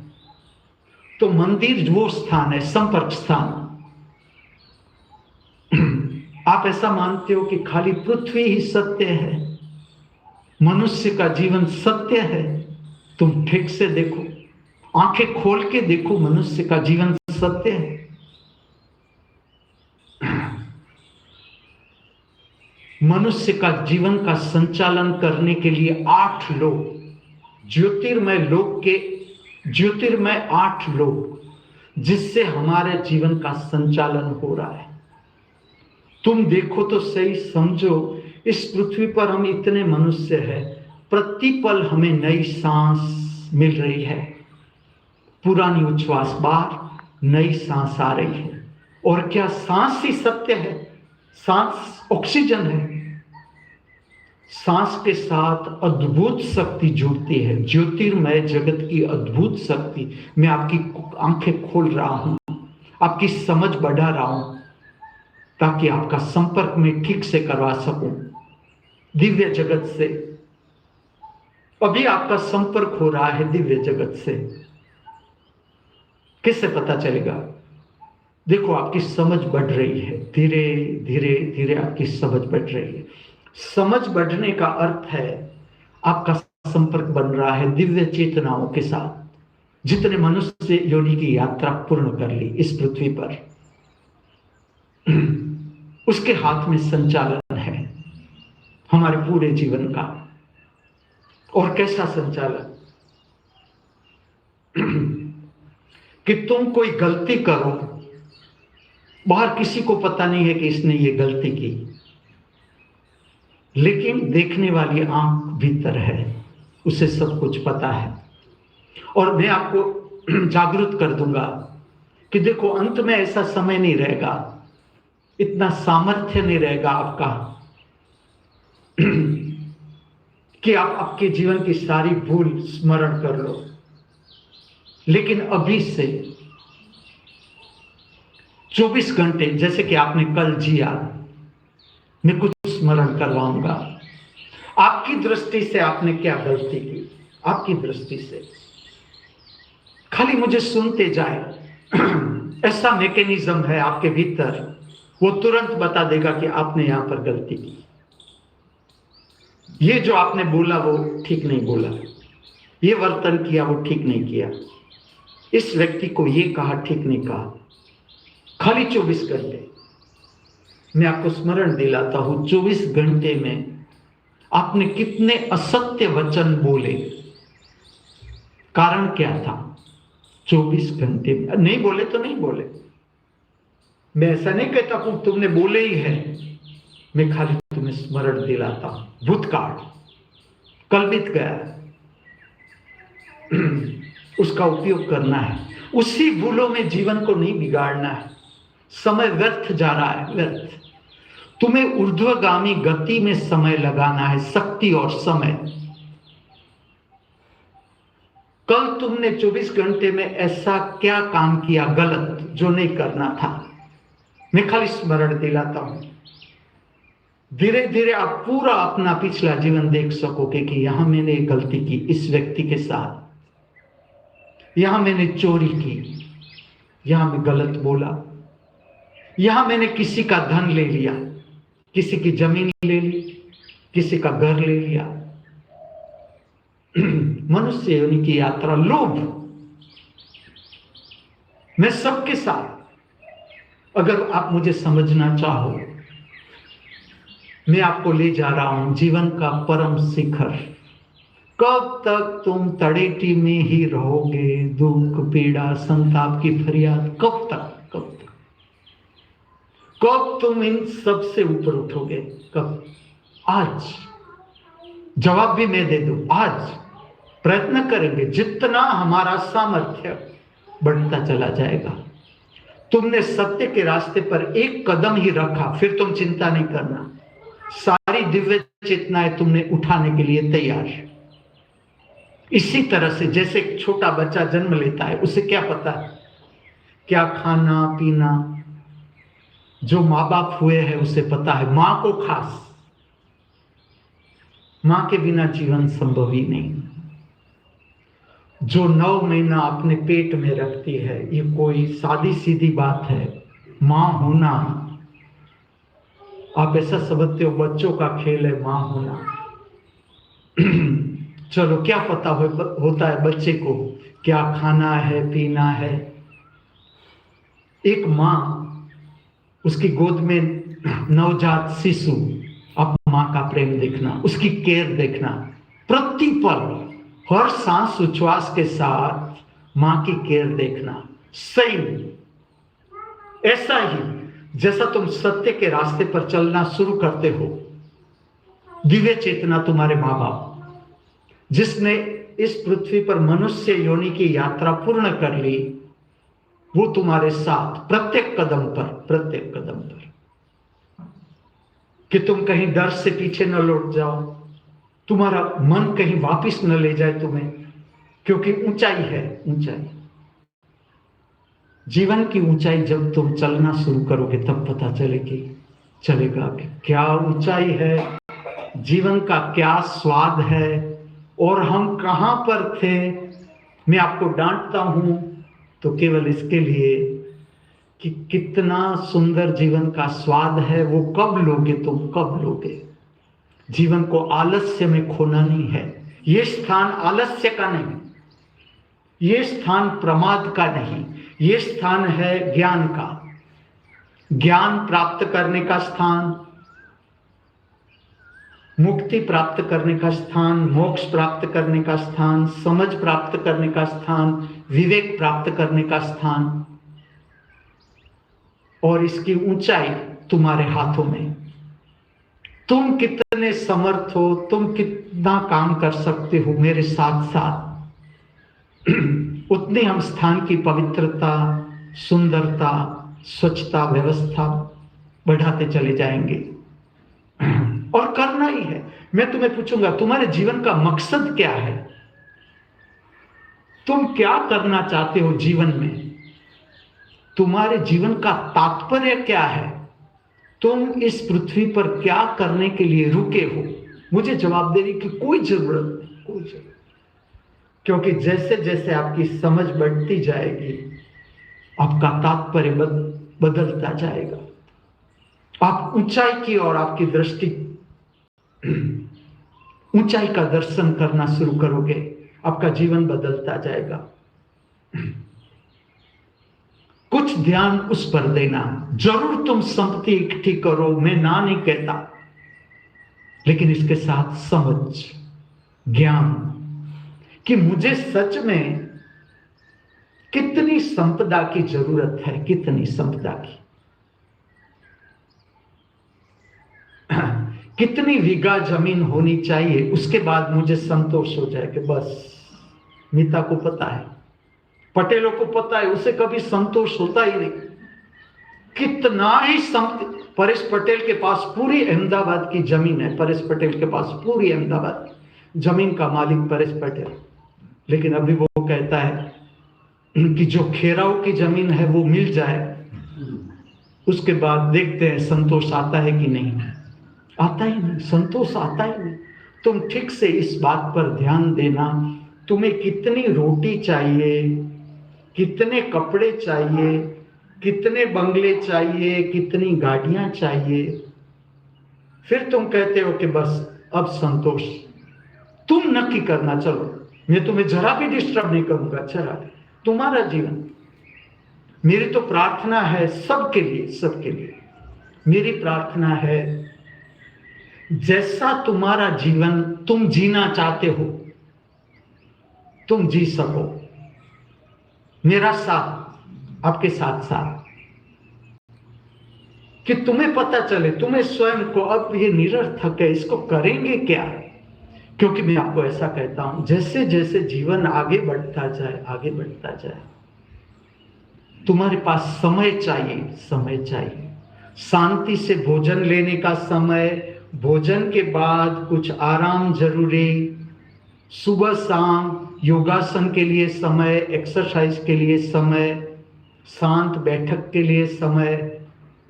तो मंदिर वो स्थान है, संपर्क स्थान। आप ऐसा मानते हो कि खाली पृथ्वी ही सत्य है, मनुष्य का जीवन सत्य है? तुम ठीक से देखो, आंखें खोल के देखो, मनुष्य का जीवन सत्य है। मनुष्य का जीवन का संचालन करने के लिए 8 लोग, ज्योतिर्मय लोक के ज्योतिर्मय 8 लोग, जिससे हमारे जीवन का संचालन हो रहा है। तुम देखो तो सही, समझो इस पृथ्वी पर हम इतने मनुष्य हैं, प्रतिपल हमें नई सांस मिल रही है। पुरानी उच्छ्वास बाहर, नई सांस आ रही है। और क्या सांस ही सत्य है? सांस ऑक्सीजन है। सांस के साथ अद्भुत शक्ति जुड़ती है, ज्योतिर्मय जगत की अद्भुत शक्ति। मैं आपकी आंखें खोल रहा हूं, आपकी समझ बढ़ा रहा हूं, ताकि आपका संपर्क मैं ठीक से करवा सकूं दिव्य जगत से। अभी आपका संपर्क हो रहा है दिव्य जगत से। किससे पता चलेगा? देखो आपकी समझ बढ़ रही है, धीरे धीरे धीरे आपकी समझ बढ़ रही है। समझ बढ़ने का अर्थ है आपका संपर्क बन रहा है दिव्य चेतनाओं के साथ, जितने मनुष्य योनि की यात्रा पूर्ण कर ली इस पृथ्वी पर, उसके हाथ में संचालन है हमारे पूरे जीवन का। और कैसा संचालन? कि तुम कोई गलती करो, बाहर किसी को पता नहीं है कि इसने ये गलती की, लेकिन देखने वाली आंख भीतर है, उसे सब कुछ पता है। और मैं आपको जागरूक कर दूंगा कि देखो अंत में ऐसा समय नहीं रहेगा, इतना सामर्थ्य नहीं रहेगा आपका कि आप आपके जीवन की सारी भूल स्मरण कर लो। लेकिन अभी से 24 घंटे, जैसे कि आपने कल जिया, मैं कुछ स्मरण करवाऊंगा। आपकी दृष्टि से आपने क्या गलती की, आपकी दृष्टि से खाली मुझे सुनते जाए। ऐसा मैकेनिज्म है आपके भीतर, वो तुरंत बता देगा कि आपने यहां पर गलती की। ये जो आपने बोला वो ठीक नहीं बोला, ये वर्तन किया वो ठीक नहीं किया, इस व्यक्ति को ये कहा ठीक नहीं कहा। खाली 24 घंटे मैं आपको स्मरण दिलाता हूं, 24 घंटे में आपने कितने असत्य वचन बोले? कारण क्या था? 24 घंटे में नहीं बोले तो नहीं बोले। मैं ऐसा नहीं कहता हूं तुमने बोले ही है, मैं खाली तुम्हें स्मरण दिलाता हूं। भूतकाल कल बीत गया, उसका उपयोग करना है। उसी भूलों में जीवन को नहीं बिगाड़ना है। समय व्यर्थ जा रहा है, व्यर्थ। तुम्हें ऊर्ध्वगामी गति में समय लगाना है, शक्ति और समय। कल तुमने 24 घंटे में ऐसा क्या काम किया गलत जो नहीं करना था? मैं खाली स्मरण दिलाता हूं। धीरे धीरे आप पूरा अपना पिछला जीवन देख सकोगे कि यहां मैंने एक गलती की इस व्यक्ति के साथ, यहां मैंने चोरी की, यहां मैं गलत बोला, यहां मैंने किसी का धन ले लिया, किसी की जमीन ले ली, किसी का घर ले लिया। मनुष्य योनि की यात्रा, लोभ। मैं सबके साथ, अगर आप मुझे समझना चाहो, मैं आपको ले जा रहा हूं जीवन का परम शिखर। कब तक तुम तड़ेटी में ही रहोगे? दुख, पीड़ा, संताप की फरियाद, कब तक? कब तक? कब तुम इन सब से ऊपर उठोगे? कब? आज। जवाब भी मैं दे दूं, आज। प्रयत्न करेंगे, जितना हमारा सामर्थ्य बढ़ता चला जाएगा। तुमने सत्य के रास्ते पर एक कदम ही रखा, फिर तुम चिंता नहीं करना। सारी दिव्य चेतनाएं तुमने उठाने के लिए तैयार। इसी तरह से जैसे एक छोटा बच्चा जन्म लेता है, उसे क्या पता है क्या खाना पीना? जो माँ बाप हुए हैं उसे पता है, माँ को खास। माँ के बिना जीवन संभव ही नहीं। जो 9 महीना अपने पेट में रखती है, ये कोई सादी सीधी बात है? माँ होना, आप ऐसा समझते हो बच्चों का खेल है माँ होना? चलो, क्या पता होता है बच्चे को क्या खाना है पीना है? एक माँ, उसकी गोद में नवजात शिशु, अब माँ का प्रेम देखना, उसकी केयर देखना, प्रतिपल हर सांस उच्छ्वास के साथ माँ की केयर देखना। सही ऐसा ही जैसा तुम सत्य के रास्ते पर चलना शुरू करते हो, दिव्य चेतना तुम्हारे माँ बाप, जिसने इस पृथ्वी पर मनुष्य योनि की यात्रा पूर्ण कर ली, वो तुम्हारे साथ प्रत्येक कदम पर, कि तुम कहीं डर से पीछे न लौट जाओ, तुम्हारा मन कहीं वापस न ले जाए तुम्हें, क्योंकि ऊंचाई है, ऊंचाई। जीवन की ऊंचाई जब तुम चलना शुरू करोगे तब पता चलेगा कि क्या ऊंचाई है, जीवन का क्या स्वाद है, और हम कहां पर थे। मैं आपको डांटता हूं तो केवल इसके लिए कि कितना सुंदर जीवन का स्वाद है, वो कब लोगे तुम, कब लोगे? जीवन को आलस्य में खोना नहीं है। ये स्थान आलस्य का नहीं, ये स्थान प्रमाद का नहीं, ये स्थान है ज्ञान का। ज्ञान प्राप्त करने का स्थान, मुक्ति प्राप्त करने का स्थान, मोक्ष प्राप्त करने का स्थान, समझ प्राप्त करने का स्थान, विवेक प्राप्त करने का स्थान, और इसकी ऊंचाई तुम्हारे हाथों में। तुम कितने समर्थ हो, तुम कितना काम कर सकते हो मेरे साथ साथ, उतने हम स्थान की पवित्रता, सुंदरता, स्वच्छता, व्यवस्था बढ़ाते चले जाएंगे। और करना ही है। मैं तुम्हें पूछूंगा, तुम्हारे जीवन का मकसद क्या है? तुम क्या करना चाहते हो जीवन में? तुम्हारे जीवन का तात्पर्य क्या है? तुम इस पृथ्वी पर क्या करने के लिए रुके हो? मुझे जवाब देने की कोई जरूरत नहीं, कोई जरूरत, क्योंकि जैसे जैसे आपकी समझ बढ़ती जाएगी, आपका तात्पर्य बदलता जाएगा। आप ऊंचाई की और आपकी दृष्टि ऊंचाई का दर्शन करना शुरू करोगे, आपका जीवन बदलता जाएगा। कुछ ध्यान उस पर देना। जरूर तुम संपत्ति इकट्ठी करो, मैं ना नहीं कहता, लेकिन इसके साथ समझ, ज्ञान कि मुझे सच में कितनी संपदा की जरूरत है, कितनी संपदा की, कितनी बीघा जमीन होनी चाहिए, उसके बाद मुझे संतोष हो जाए कि बस। मीता को पता है, पटेलों को पता है, उसे कभी संतोष होता ही नहीं। कितना ही परेश पटेल के पास पूरी अहमदाबाद की जमीन है, परेश पटेल के पास पूरी अहमदाबाद जमीन का मालिक परेश पटेल, लेकिन अभी वो कहता है कि जो खेराव की जमीन है वो मिल जाए, उसके बाद देखते हैं संतोष आता है कि नहीं। आता ही नहीं, संतोष आता ही नहीं। तुम ठीक से इस बात पर ध्यान देना, तुम्हें कितनी रोटी चाहिए, कितने कपड़े चाहिए, कितने बंगले चाहिए, कितनी गाड़ियां चाहिए, फिर तुम कहते हो कि बस अब संतोष। तुम नक्की करना, चलो मैं तुम्हें जरा भी डिस्टर्ब नहीं करूंगा, जरा भी। तुम्हारा जीवन, मेरी तो प्रार्थना है सबके लिए, सबके लिए मेरी प्रार्थना है, जैसा तुम्हारा जीवन तुम जीना चाहते हो तुम जी सको। मेरा साथ, आपके साथ साथ, कि तुम्हें पता चले, तुम्हें स्वयं को अब ये निरर्थक है, इसको करेंगे क्या। क्योंकि मैं आपको ऐसा कहता हूं, जैसे जैसे जीवन आगे बढ़ता जाए, आगे बढ़ता जाए, तुम्हारे पास समय चाहिए, समय चाहिए। शांति से भोजन लेने का समय, भोजन के बाद कुछ आराम जरूरी, सुबह शाम योगासन के लिए समय, एक्सरसाइज के लिए समय, शांत बैठक के लिए समय,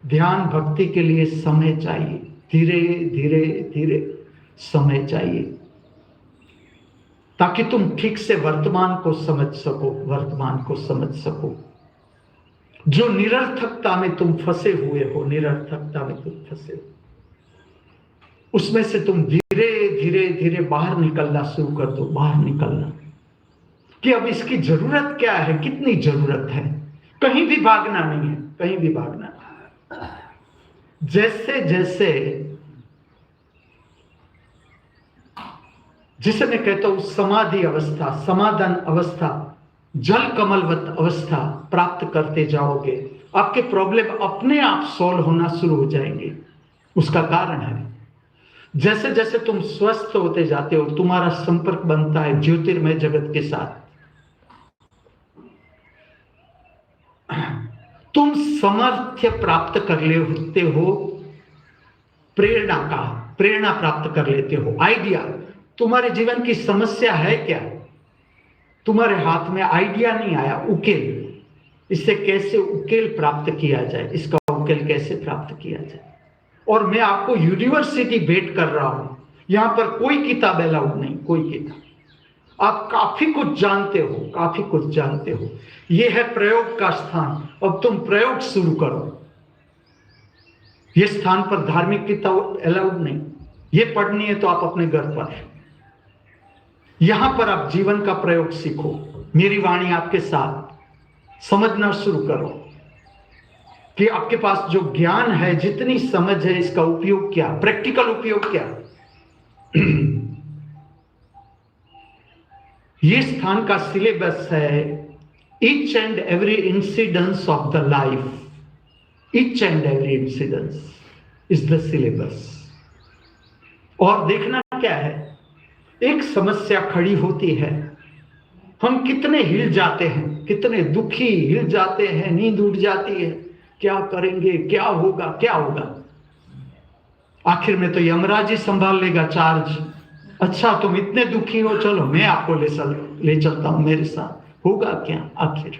ध्यान भक्ति के लिए समय चाहिए। धीरे धीरे धीरे समय चाहिए, ताकि तुम ठीक से वर्तमान को समझ सको, वर्तमान को समझ सको। जो निरर्थकता में तुम फंसे हुए हो, निरर्थकता में तुम फंसे हो, उसमें से तुम धीरे धीरे धीरे बाहर निकलना शुरू कर दो, बाहर निकलना, कि अब इसकी जरूरत क्या है, कितनी जरूरत है। कहीं भी भागना नहीं है, कहीं भी भागना नहीं। जैसे जैसे जिसे मैं कहता हूं समाधि अवस्था, समाधान अवस्था, जल कमलवत अवस्था प्राप्त करते जाओगे, आपके प्रॉब्लम अपने आप सॉल्व होना शुरू हो जाएंगे। उसका कारण है, जैसे जैसे तुम स्वस्थ होते जाते हो, तुम्हारा संपर्क बनता है ज्योतिर्मय जगत के साथ, तुम सामर्थ्य प्राप्त कर लेते हो, प्रेरणा प्राप्त कर लेते हो, आइडिया। तुम्हारे जीवन की समस्या है क्या, तुम्हारे हाथ में आइडिया नहीं आया, उकेल, इससे कैसे उकेल प्राप्त किया जाए, इसका उकेल कैसे प्राप्त किया जाए। और मैं आपको यूनिवर्सिटी भेंट कर रहा हूं, यहां पर कोई किताब अलाउड नहीं, कोई किताब। आप काफी कुछ जानते हो, काफी कुछ जानते हो। यह है प्रयोग का स्थान, अब तुम प्रयोग शुरू करो। यह स्थान पर धार्मिक किताब अलाउड नहीं, यह पढ़नी है तो आप अपने घर पर, यहां पर आप जीवन का प्रयोग सीखो। मेरी वाणी आपके साथ, समझना शुरू करो कि आपके पास जो ज्ञान है, जितनी समझ है, इसका उपयोग क्या, प्रैक्टिकल उपयोग क्या। ये स्थान का सिलेबस है, each and every incidence of the life, each and every incidence is the syllabus. और देखना क्या है, एक समस्या खड़ी होती है, हम कितने हिल जाते हैं, कितने दुखी हिल जाते हैं, नींद उड़ जाती है, क्या करेंगे, क्या होगा, क्या होगा। आखिर में तो यमराज ही संभाल लेगा चार्ज। अच्छा तुम इतने दुखी हो, चलो मैं आपको ले चलता हूं मेरे साथ, होगा क्या आखिर।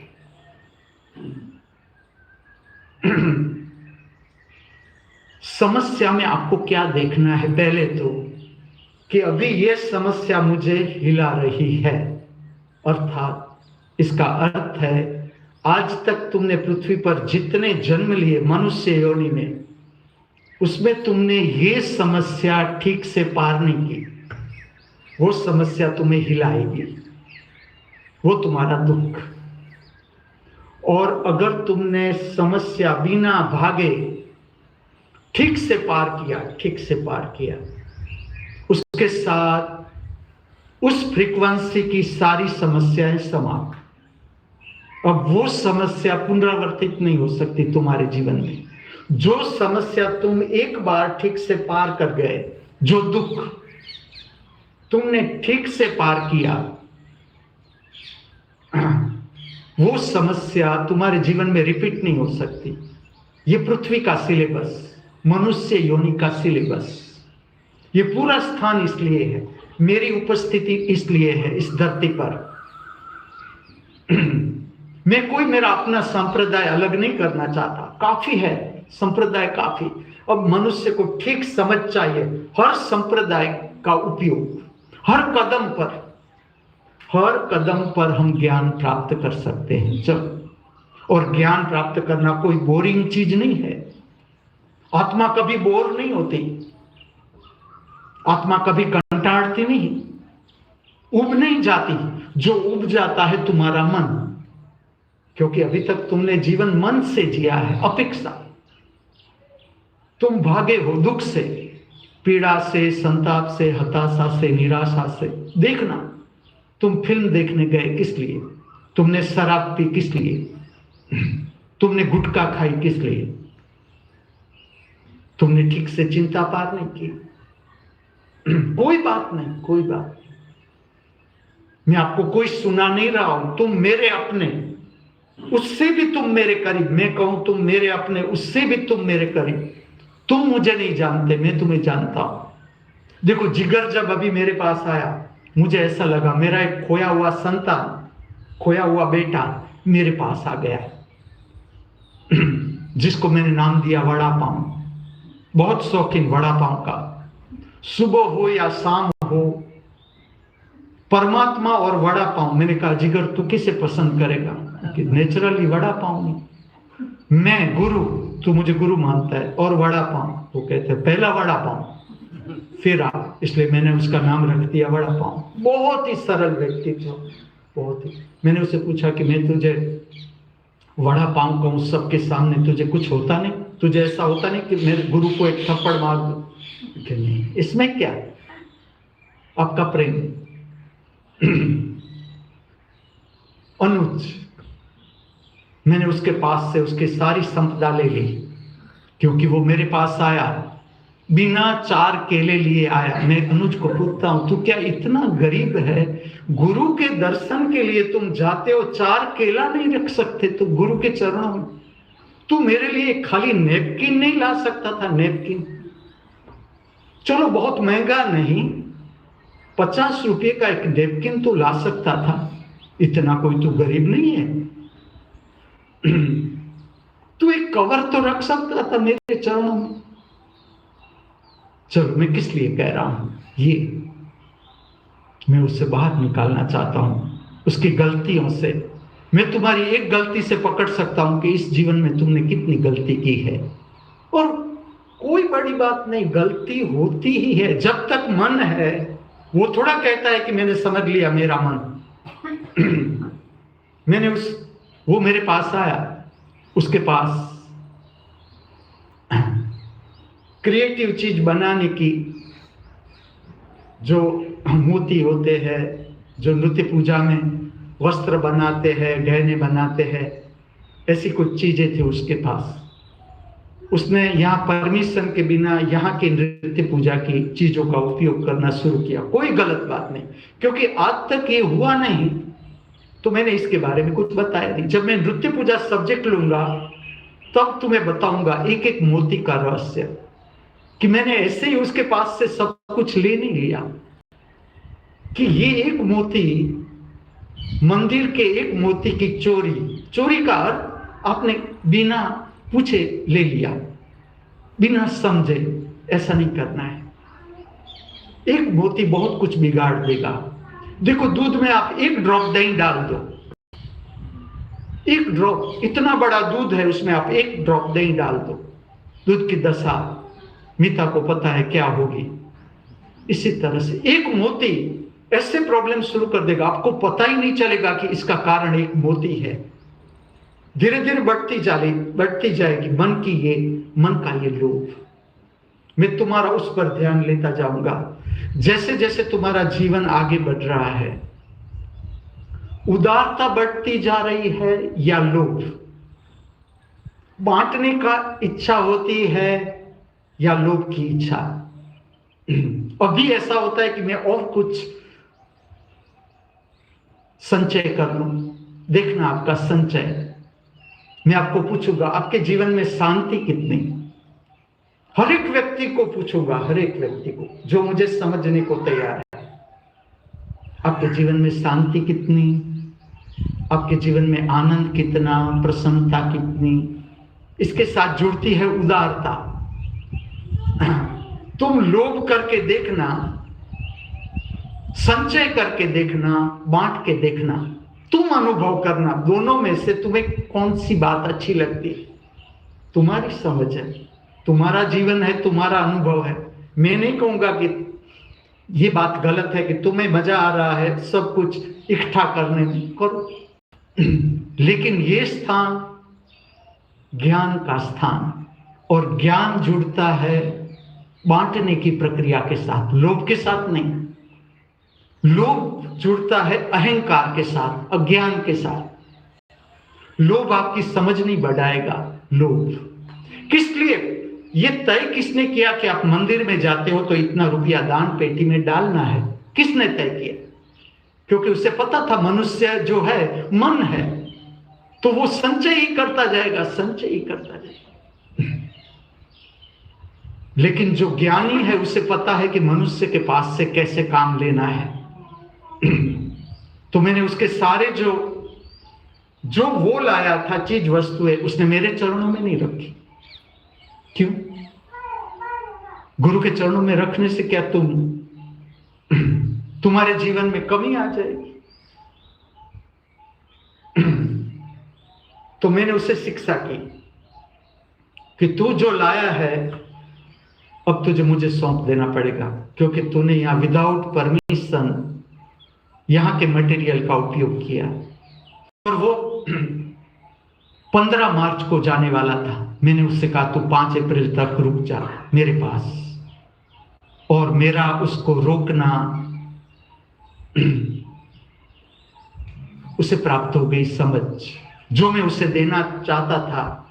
समस्या में आपको क्या देखना है, पहले तो कि अभी यह समस्या मुझे हिला रही है, अर्थात इसका अर्थ है आज तक तुमने पृथ्वी पर जितने जन्म लिए मनुष्य योनि में, उसमें तुमने ये समस्या ठीक से पार नहीं की, वो समस्या तुम्हें हिलाएगी, वो तुम्हारा दुख। और अगर तुमने समस्या बिना भागे ठीक से पार किया, ठीक से पार किया, उसके साथ उस फ्रीक्वेंसी की सारी समस्याएं समाप्त। अब वो समस्या पुनरावर्तित नहीं हो सकती तुम्हारे जीवन में। जो समस्या तुम एक बार ठीक से पार कर गए, जो दुख तुमने ठीक से पार किया, वो समस्या तुम्हारे जीवन में रिपीट नहीं हो सकती। ये पृथ्वी का सिलेबस, मनुष्य योनि का सिलेबस, ये पूरा स्थान इसलिए है, मेरी उपस्थिति इसलिए है इस धरती पर। मैं कोई मेरा अपना संप्रदाय अलग नहीं करना चाहता, काफी है संप्रदाय, काफी। अब मनुष्य को ठीक समझ चाहिए, हर संप्रदाय का उपयोग हर कदम पर हम ज्ञान प्राप्त कर सकते हैं। जब और ज्ञान प्राप्त करना कोई बोरिंग चीज नहीं है। आत्मा कभी बोर नहीं होती, आत्मा कभी कंटाड़ती नहीं, उब नहीं जाती। जो उब जाता है तुम्हारा मन, क्योंकि अभी तक तुमने जीवन मन से जिया है, अपेक्षा। तुम भागे हो दुख से, पीड़ा से, संताप से, हताशा से, निराशा से। देखना, तुम फिल्म देखने गए किस लिए? तुमने शराब पी किस लिए? तुमने गुटखा खाई किस लिए? तुमने ठीक से चिंता पार नहीं की। कोई बात नहीं, कोई बात नहीं। मैं आपको कोई सुना नहीं रहा हूं, तुम मेरे अपने, उससे भी तुम मेरे करीब। मैं कहूं तुम मेरे अपने, उससे भी तुम मेरे करीब। तुम मुझे नहीं जानते, मैं तुम्हें जानता हूं। देखो, जिगर जब अभी मेरे पास आया, मुझे ऐसा लगा मेरा एक खोया हुआ संतान, खोया हुआ बेटा मेरे पास आ गया, जिसको मैंने नाम दिया वड़ा पाव। बहुत शौकीन वड़ा पाव का। सुबह हो या शाम हो, परमात्मा और वड़ा पाव। मैंने कहा जिगर तू किसे पसंद करेगा? कि नेचुरली वड़ा पाव नहीं। मैं गुरु, तू मुझे गुरु मानता है, और वड़ा पाव। वो कहते हैं पहला वड़ा पाव फिर आप, इसलिए मैंने उसका नाम रख दिया वड़ा पाव। बहुत ही सरल व्यक्तित्व, बहुत ही। मैंने उससे पूछा कि मैं तुझे वड़ा पाव कहूं सबके सामने, तुझे कुछ होता नहीं? तुझे ऐसा होता नहीं कि मेरे गुरु को एक थप्पड़ मार दूं? कि नहीं, इसमें क्या, आपका प्रेम। अनुज, मैंने उसके पास से उसकी सारी संपदा ले ली, क्योंकि वो मेरे पास आया, बिना 4 केले लिए आया। मैं अनुज को पूछता हूं, तू क्या इतना गरीब है? गुरु के दर्शन के लिए तुम जाते हो, 4 केला नहीं रख सकते तो गुरु के चरणों में? तू मेरे लिए खाली नेपकिन नहीं ला सकता था? नेपकिन चलो बहुत महंगा नहीं, 50 रुपये का एक नेपकिन तो ला सकता था। इतना कोई तू गरीब नहीं है। तू एक कवर तो रख सकता था मेरे चरणों में। चलो, मैं किस लिए कह रहा हूं ये, मैं उससे बाहर निकालना चाहता हूं उसकी गलतियों से। मैं तुम्हारी एक गलती से पकड़ सकता हूं कि इस जीवन में तुमने कितनी गलती की है। और कोई बड़ी बात नहीं, गलती होती ही है। जब तक मन है, वो थोड़ा कहता है कि मैंने समझ लिया मेरा मन। वो मेरे पास आया, उसके पास क्रिएटिव चीज बनाने की, जो मोती होते हैं, जो नृत्य पूजा में वस्त्र बनाते हैं, गहने बनाते हैं, ऐसी कुछ चीजें थी उसके पास। उसने यहाँ परमिशन के बिना यहाँ की नृत्य पूजा की चीजों का उपयोग करना शुरू किया। कोई गलत बात नहीं, क्योंकि आज तक ये हुआ नहीं तो मैंने इसके बारे में कुछ बताया नहीं। जब मैं नृत्य पूजा सब्जेक्ट लूंगा तब तुम्हें बताऊंगा एक एक मोती का रहस्य, कि मैंने ऐसे ही उसके पास से सब कुछ ले नहीं लिया। कि ये एक मोती, मंदिर के एक मोती की चोरी का अर्थ आपने बिना पूछे ले लिया, बिना समझे। ऐसा नहीं करना है। एक मोती बहुत कुछ बिगाड़ देगा। देखो, दूध में आप 1 ड्रॉप दही डाल दो, 1 ड्रॉप, इतना बड़ा दूध है, उसमें आप 1 ड्रॉप दही डाल दो, दूध की दशा मीता को पता है क्या होगी। इसी तरह से एक मोती ऐसे प्रॉब्लम शुरू कर देगा, आपको पता ही नहीं चलेगा कि इसका कारण एक मोती है। धीरे धीरे बढ़ती जाएगी मन का ये लोभ। मैं तुम्हारा उस पर ध्यान लेता जाऊंगा। जैसे जैसे तुम्हारा जीवन आगे बढ़ रहा है, उदारता बढ़ती जा रही है या लोभ? बांटने का इच्छा होती है या लोभ की इच्छा? अभी ऐसा होता है कि मैं और कुछ संचय कर लूं। देखना आपका संचय। मैं आपको पूछूंगा, आपके जीवन में शांति कितनी? हर एक व्यक्ति को पूछूंगा, हर एक व्यक्ति को जो मुझे समझने को तैयार है, आपके जीवन में शांति कितनी? आपके जीवन में आनंद कितना, प्रसन्नता कितनी? इसके साथ जुड़ती है उदारता। तुम लोभ करके देखना, संचय करके देखना, बांट के देखना, तुम अनुभव करना, दोनों में से तुम्हें कौन सी बात अच्छी लगती है? तुम्हारी समझ है, तुम्हारा जीवन है, तुम्हारा अनुभव है। मैं नहीं कहूंगा कि ये बात गलत है कि तुम्हें मजा आ रहा है सब कुछ इकट्ठा करने में, करो। लेकिन ये स्थान ज्ञान का स्थान, और ज्ञान जुड़ता है बांटने की प्रक्रिया के साथ, लोभ के साथ नहीं। लोभ जुड़ता है अहंकार के साथ, अज्ञान के साथ। लोभ आपकी समझ नहीं बढ़ाएगा। लोभ किस लिए? ये तय किसने किया कि आप मंदिर में जाते हो तो इतना रुपया दान पेटी में डालना है? किसने तय किया? क्योंकि उसे पता था मनुष्य जो है मन है, तो वो संचय ही करता जाएगा, संचय ही करता जाएगा। लेकिन जो ज्ञानी है उसे पता है कि मनुष्य के पास से कैसे काम लेना है। तो मैंने उसके सारे जो वो लाया था चीज वस्तुएं, उसने मेरे चरणों में नहीं रखी। क्यों? गुरु के चरणों में रखने से क्या तुम्हारे जीवन में कमी आ जाएगी? तो मैंने उसे शिक्षा की कि तू जो लाया है अब तुझे मुझे सौंप देना पड़ेगा, क्योंकि तूने यहां विदाउट परमिशन यहां के मटेरियल का उपयोग किया। और वो 15 मार्च को जाने वाला था। मैंने उससे कहा तू 5 अप्रैल तक रुक जा मेरे पास, और मेरा उसको रोकना उसे प्राप्त हो गई समझ। जो मैं उसे देना चाहता था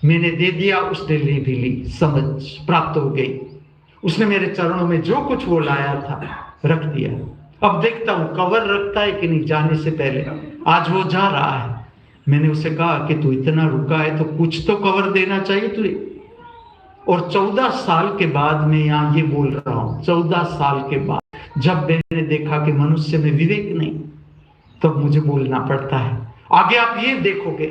मैंने दे दिया, उसने ले भी ली, समझ प्राप्त हो गई। उसने मेरे चरणों में जो कुछ वो लाया था रख दिया। अब देखता हूं कवर रखता है कि नहीं जाने से पहले। आज वो जा रहा है। मैंने उसे कहा कि तू इतना रुका है तो कुछ तो कवर देना चाहिए तुझे। और 14 साल के बाद मैं यहां ये बोल रहा हूं, 14 साल के बाद जब मैंने देखा कि मनुष्य में विवेक नहीं, तब मुझे बोलना पड़ता है। आगे आप ये देखोगे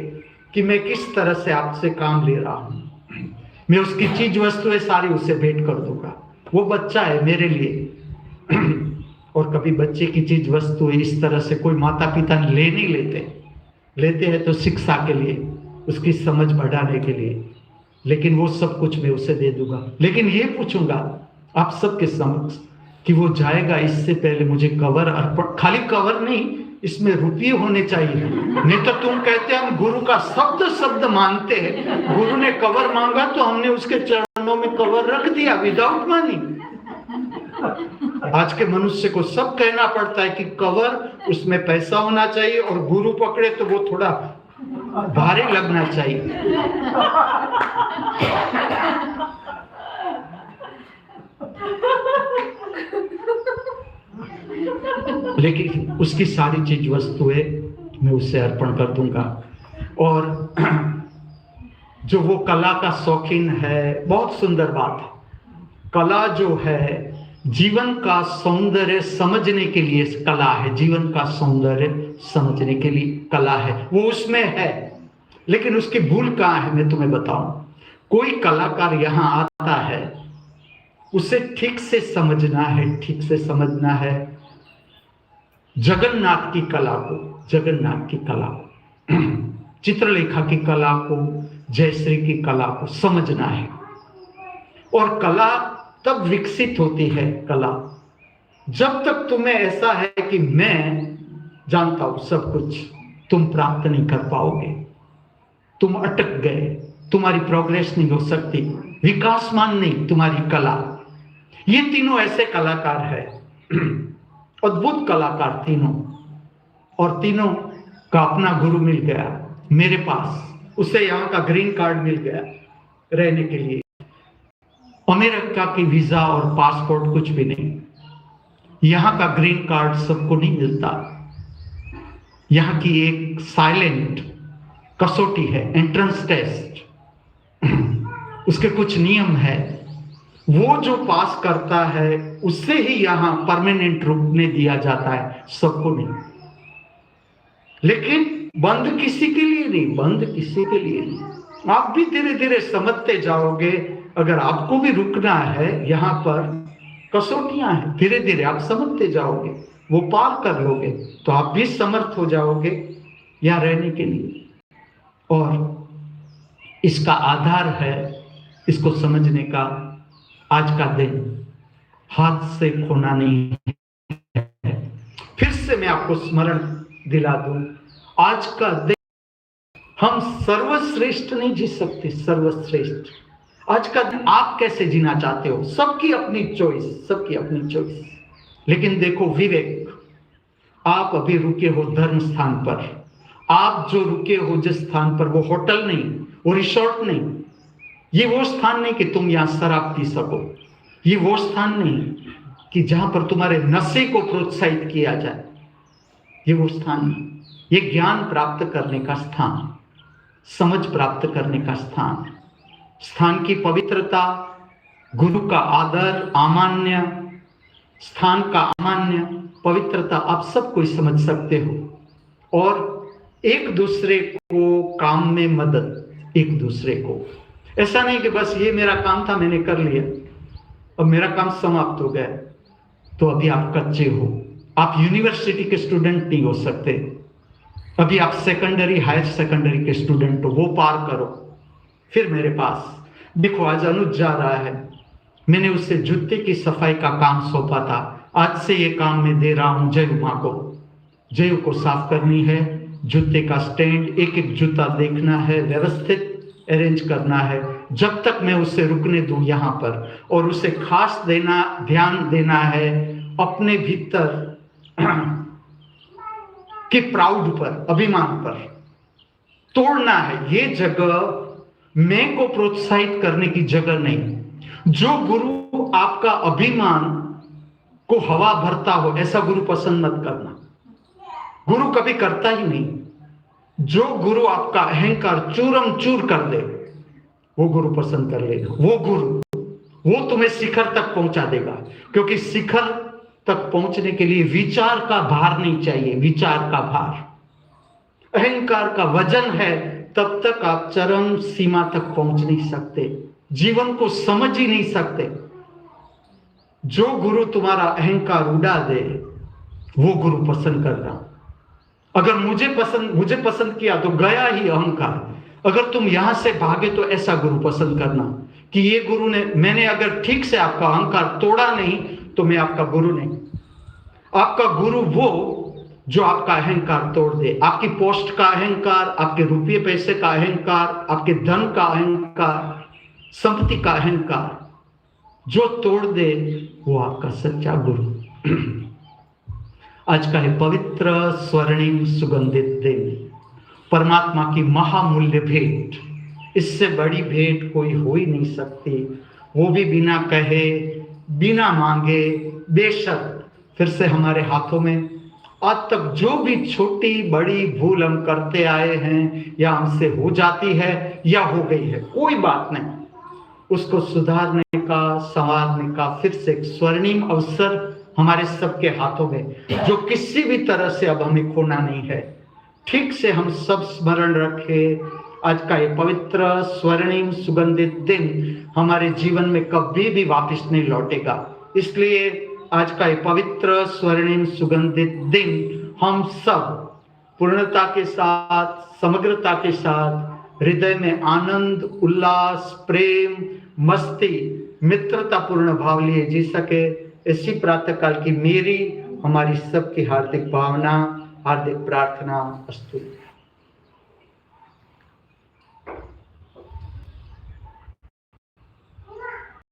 कि मैं किस तरह से आपसे काम ले रहा हूं। मैं उसकी चीज वस्तुएं सारी उसे भेंट कर दूंगा। वो बच्चा है मेरे लिए। और कभी बच्चे की चीज वस्तुएं इस तरह से कोई माता पिता ले नहीं लेते हैं तो शिक्षा के लिए, उसकी समझ बढ़ाने के लिए। लेकिन वो सब कुछ मैं उसे दे दूंगा। लेकिन ये पूछूंगा आप सबके समक्ष कि वो जाएगा इससे पहले मुझे कवर अर्पण, खाली कवर नहीं, इसमें रुपये होने चाहिए। नहीं तो तुम कहते हम गुरु का शब्द मानते हैं, गुरु ने कवर मांगा तो हमने उसके चरणों में कवर रख दिया विदाउट मनी। आज के मनुष्य को सब कहना पड़ता है कि कवर, उसमें पैसा होना चाहिए, और गुरु पकड़े तो वो थोड़ा भारी लगना चाहिए। लेकिन उसकी सारी चीज वस्तुएं मैं उसे अर्पण कर दूंगा। और जो वो कला का शौकीन है, बहुत सुंदर बात है, कला जो है जीवन का सौंदर्य समझने के लिए कला है। जीवन का सौंदर्य समझने के लिए कला है, वो उसमें है। लेकिन उसकी भूल कहाँ है मैं तुम्हें बताऊं। कोई कलाकार यहाँ आता है, उसे ठीक से समझना है, ठीक से समझना है जगन्नाथ की कला को, जगन्नाथ की कला को, चित्रलेखा की कला को, जयश्री की कला को समझना है। और कला तब विकसित होती है, कला जब तक तुम्हें ऐसा है कि मैं जानता हूं सब कुछ, तुम प्राप्त नहीं कर पाओगे। तुम अटक गए, तुम्हारी प्रोग्रेस नहीं हो सकती, विकासमान नहीं तुम्हारी कला। ये तीनों ऐसे कलाकार है, अद्भुत कलाकार तीनों, और तीनों का अपना गुरु मिल गया मेरे पास। उसे यहाँ का ग्रीन कार्ड मिल गया रहने के लिए। अमेरिका की वीजा और पासपोर्ट कुछ भी नहीं, यहाँ का ग्रीन कार्ड सबको नहीं मिलता। यहाँ की एक साइलेंट कसौटी है, एंट्रेंस टेस्ट, उसके कुछ नियम है, वो जो पास करता है उससे ही यहाँ परमानेंट रुकने दिया जाता है, सबको नहीं। लेकिन बंद किसी के लिए नहीं, बंद किसी के लिए नहीं। आप भी धीरे धीरे समझते जाओगे, अगर आपको भी रुकना है, यहाँ पर कसौटियां हैं, धीरे धीरे आप समझते जाओगे, वो पार कर लोगे तो आप भी समर्थ हो जाओगे यहाँ रहने के लिए। और इसका आधार है, इसको समझने का आज का दिन हाथ से खोना नहीं है। फिर से मैं आपको स्मरण दिला दूं, आज का दिन हम सर्वश्रेष्ठ नहीं जी सकते, सर्वश्रेष्ठ आज का दिन आप कैसे जीना चाहते हो, सबकी अपनी चॉइस, सबकी अपनी चॉइस। लेकिन देखो विवेक, आप अभी रुके हो धर्म स्थान पर, आप जो रुके हो जिस स्थान पर, वो होटल नहीं, वो रिसोर्ट नहीं, ये वो स्थान नहीं कि तुम यहां शराब पी सको, ये वो स्थान नहीं कि जहां पर तुम्हारे नशे को प्रोत्साहित किया जाए, ये वो स्थान नहीं। ये ज्ञान प्राप्त करने का स्थान, समझ प्राप्त करने का स्थान, स्थान की पवित्रता, गुरु का आदर, अमान्य, स्थान का अमान्य पवित्रता आप सब कोई समझ सकते हो। और एक दूसरे को काम में मदद, एक दूसरे को, ऐसा नहीं कि बस ये मेरा काम था मैंने कर लिया, अब मेरा काम समाप्त हो गया, तो अभी आप कच्चे हो, आप यूनिवर्सिटी के स्टूडेंट नहीं हो सकते, अभी आप सेकेंडरी हायर सेकेंडरी के स्टूडेंट हो, वो पार करो फिर मेरे पास। देखो आज अनुज जा रहा है, मैंने उससे जूते की सफाई का काम सौंपा था, आज से ये काम मैं दे रहा हूं जयू मां को। जयू को साफ करनी है, जूते का स्टैंड, एक एक जूता देखना है, व्यवस्थित अरेंज करना है, जब तक मैं उसे रुकने दूं यहाँ पर। और उसे खास देना, ध्यान देना है अपने भीतर के प्राउड पर, अभिमान पर तोड़ना है। ये जगह मैं को प्रोत्साहित करने की जगह नहीं। जो गुरु आपका अभिमान को हवा भरता हो, ऐसा गुरु पसंद मत करना, गुरु कभी करता ही नहीं। जो गुरु आपका अहंकार चूरम चूर कर दे, वो गुरु पसंद कर लेगा। वो गुरु, वो तुम्हें शिखर तक पहुंचा देगा, क्योंकि शिखर तक पहुंचने के लिए विचार का भार नहीं चाहिए, विचार का भार। अहंकार का वजन है, तब तक आप चरम सीमा तक पहुंच नहीं सकते, जीवन को समझ ही नहीं सकते। जो गुरु तुम्हारा अहंकार उड़ा दे, वो गुरु पसंद करना। अगर मुझे पसंद किया तो गया ही अहंकार। अगर तुम यहां से भागे तो ऐसा गुरु पसंद करना कि ये गुरु ने, मैंने अगर ठीक से आपका अहंकार तोड़ा नहीं तो मैं आपका गुरु नहीं। आपका गुरु वो जो आपका अहंकार तोड़ दे, आपकी पोस्ट का अहंकार, आपके रुपये पैसे का अहंकार, आपके धन का अहंकार, संपत्ति का अहंकार जो तोड़ दे, वो आपका सच्चा गुरु। आज का है पवित्र स्वर्णिम सुगंधित दिन, परमात्मा की महामूल्य भेंट। इससे बड़ी भेंट कोई हो ही नहीं सकती, वो भी बिना कहे, बिना मांगे, बेशर्त फिर से हमारे हाथों में। आज तक जो भी छोटी बड़ी भूल हम करते आए हैं, या हमसे हो जाती है या हो गई है, कोई बात नहीं, उसको सुधारने का, संवारने का फिर से एक स्वर्णिम अवसर हमारे सबके हाथों में, जो किसी भी तरह से अब हमें खोना नहीं है। ठीक से हम सब स्मरण रखें, आज का ये पवित्र स्वर्णिम सुगंधित दिन हमारे जीवन में कभी भी वापस नहीं लौटेगा। इसलिए आज का ये पवित्र स्वर्णिम सुगंधित दिन हम सब पूर्णता के साथ, समग्रता के साथ, हृदय में आनंद, उल्लास, प्रेम, मस्ती, मित्रता पूर्ण भाव लिए जी सके, इसी प्रातः काल की मेरी, हमारी सबकी हार्दिक भावना, हार्दिक प्रार्थना अस्तु।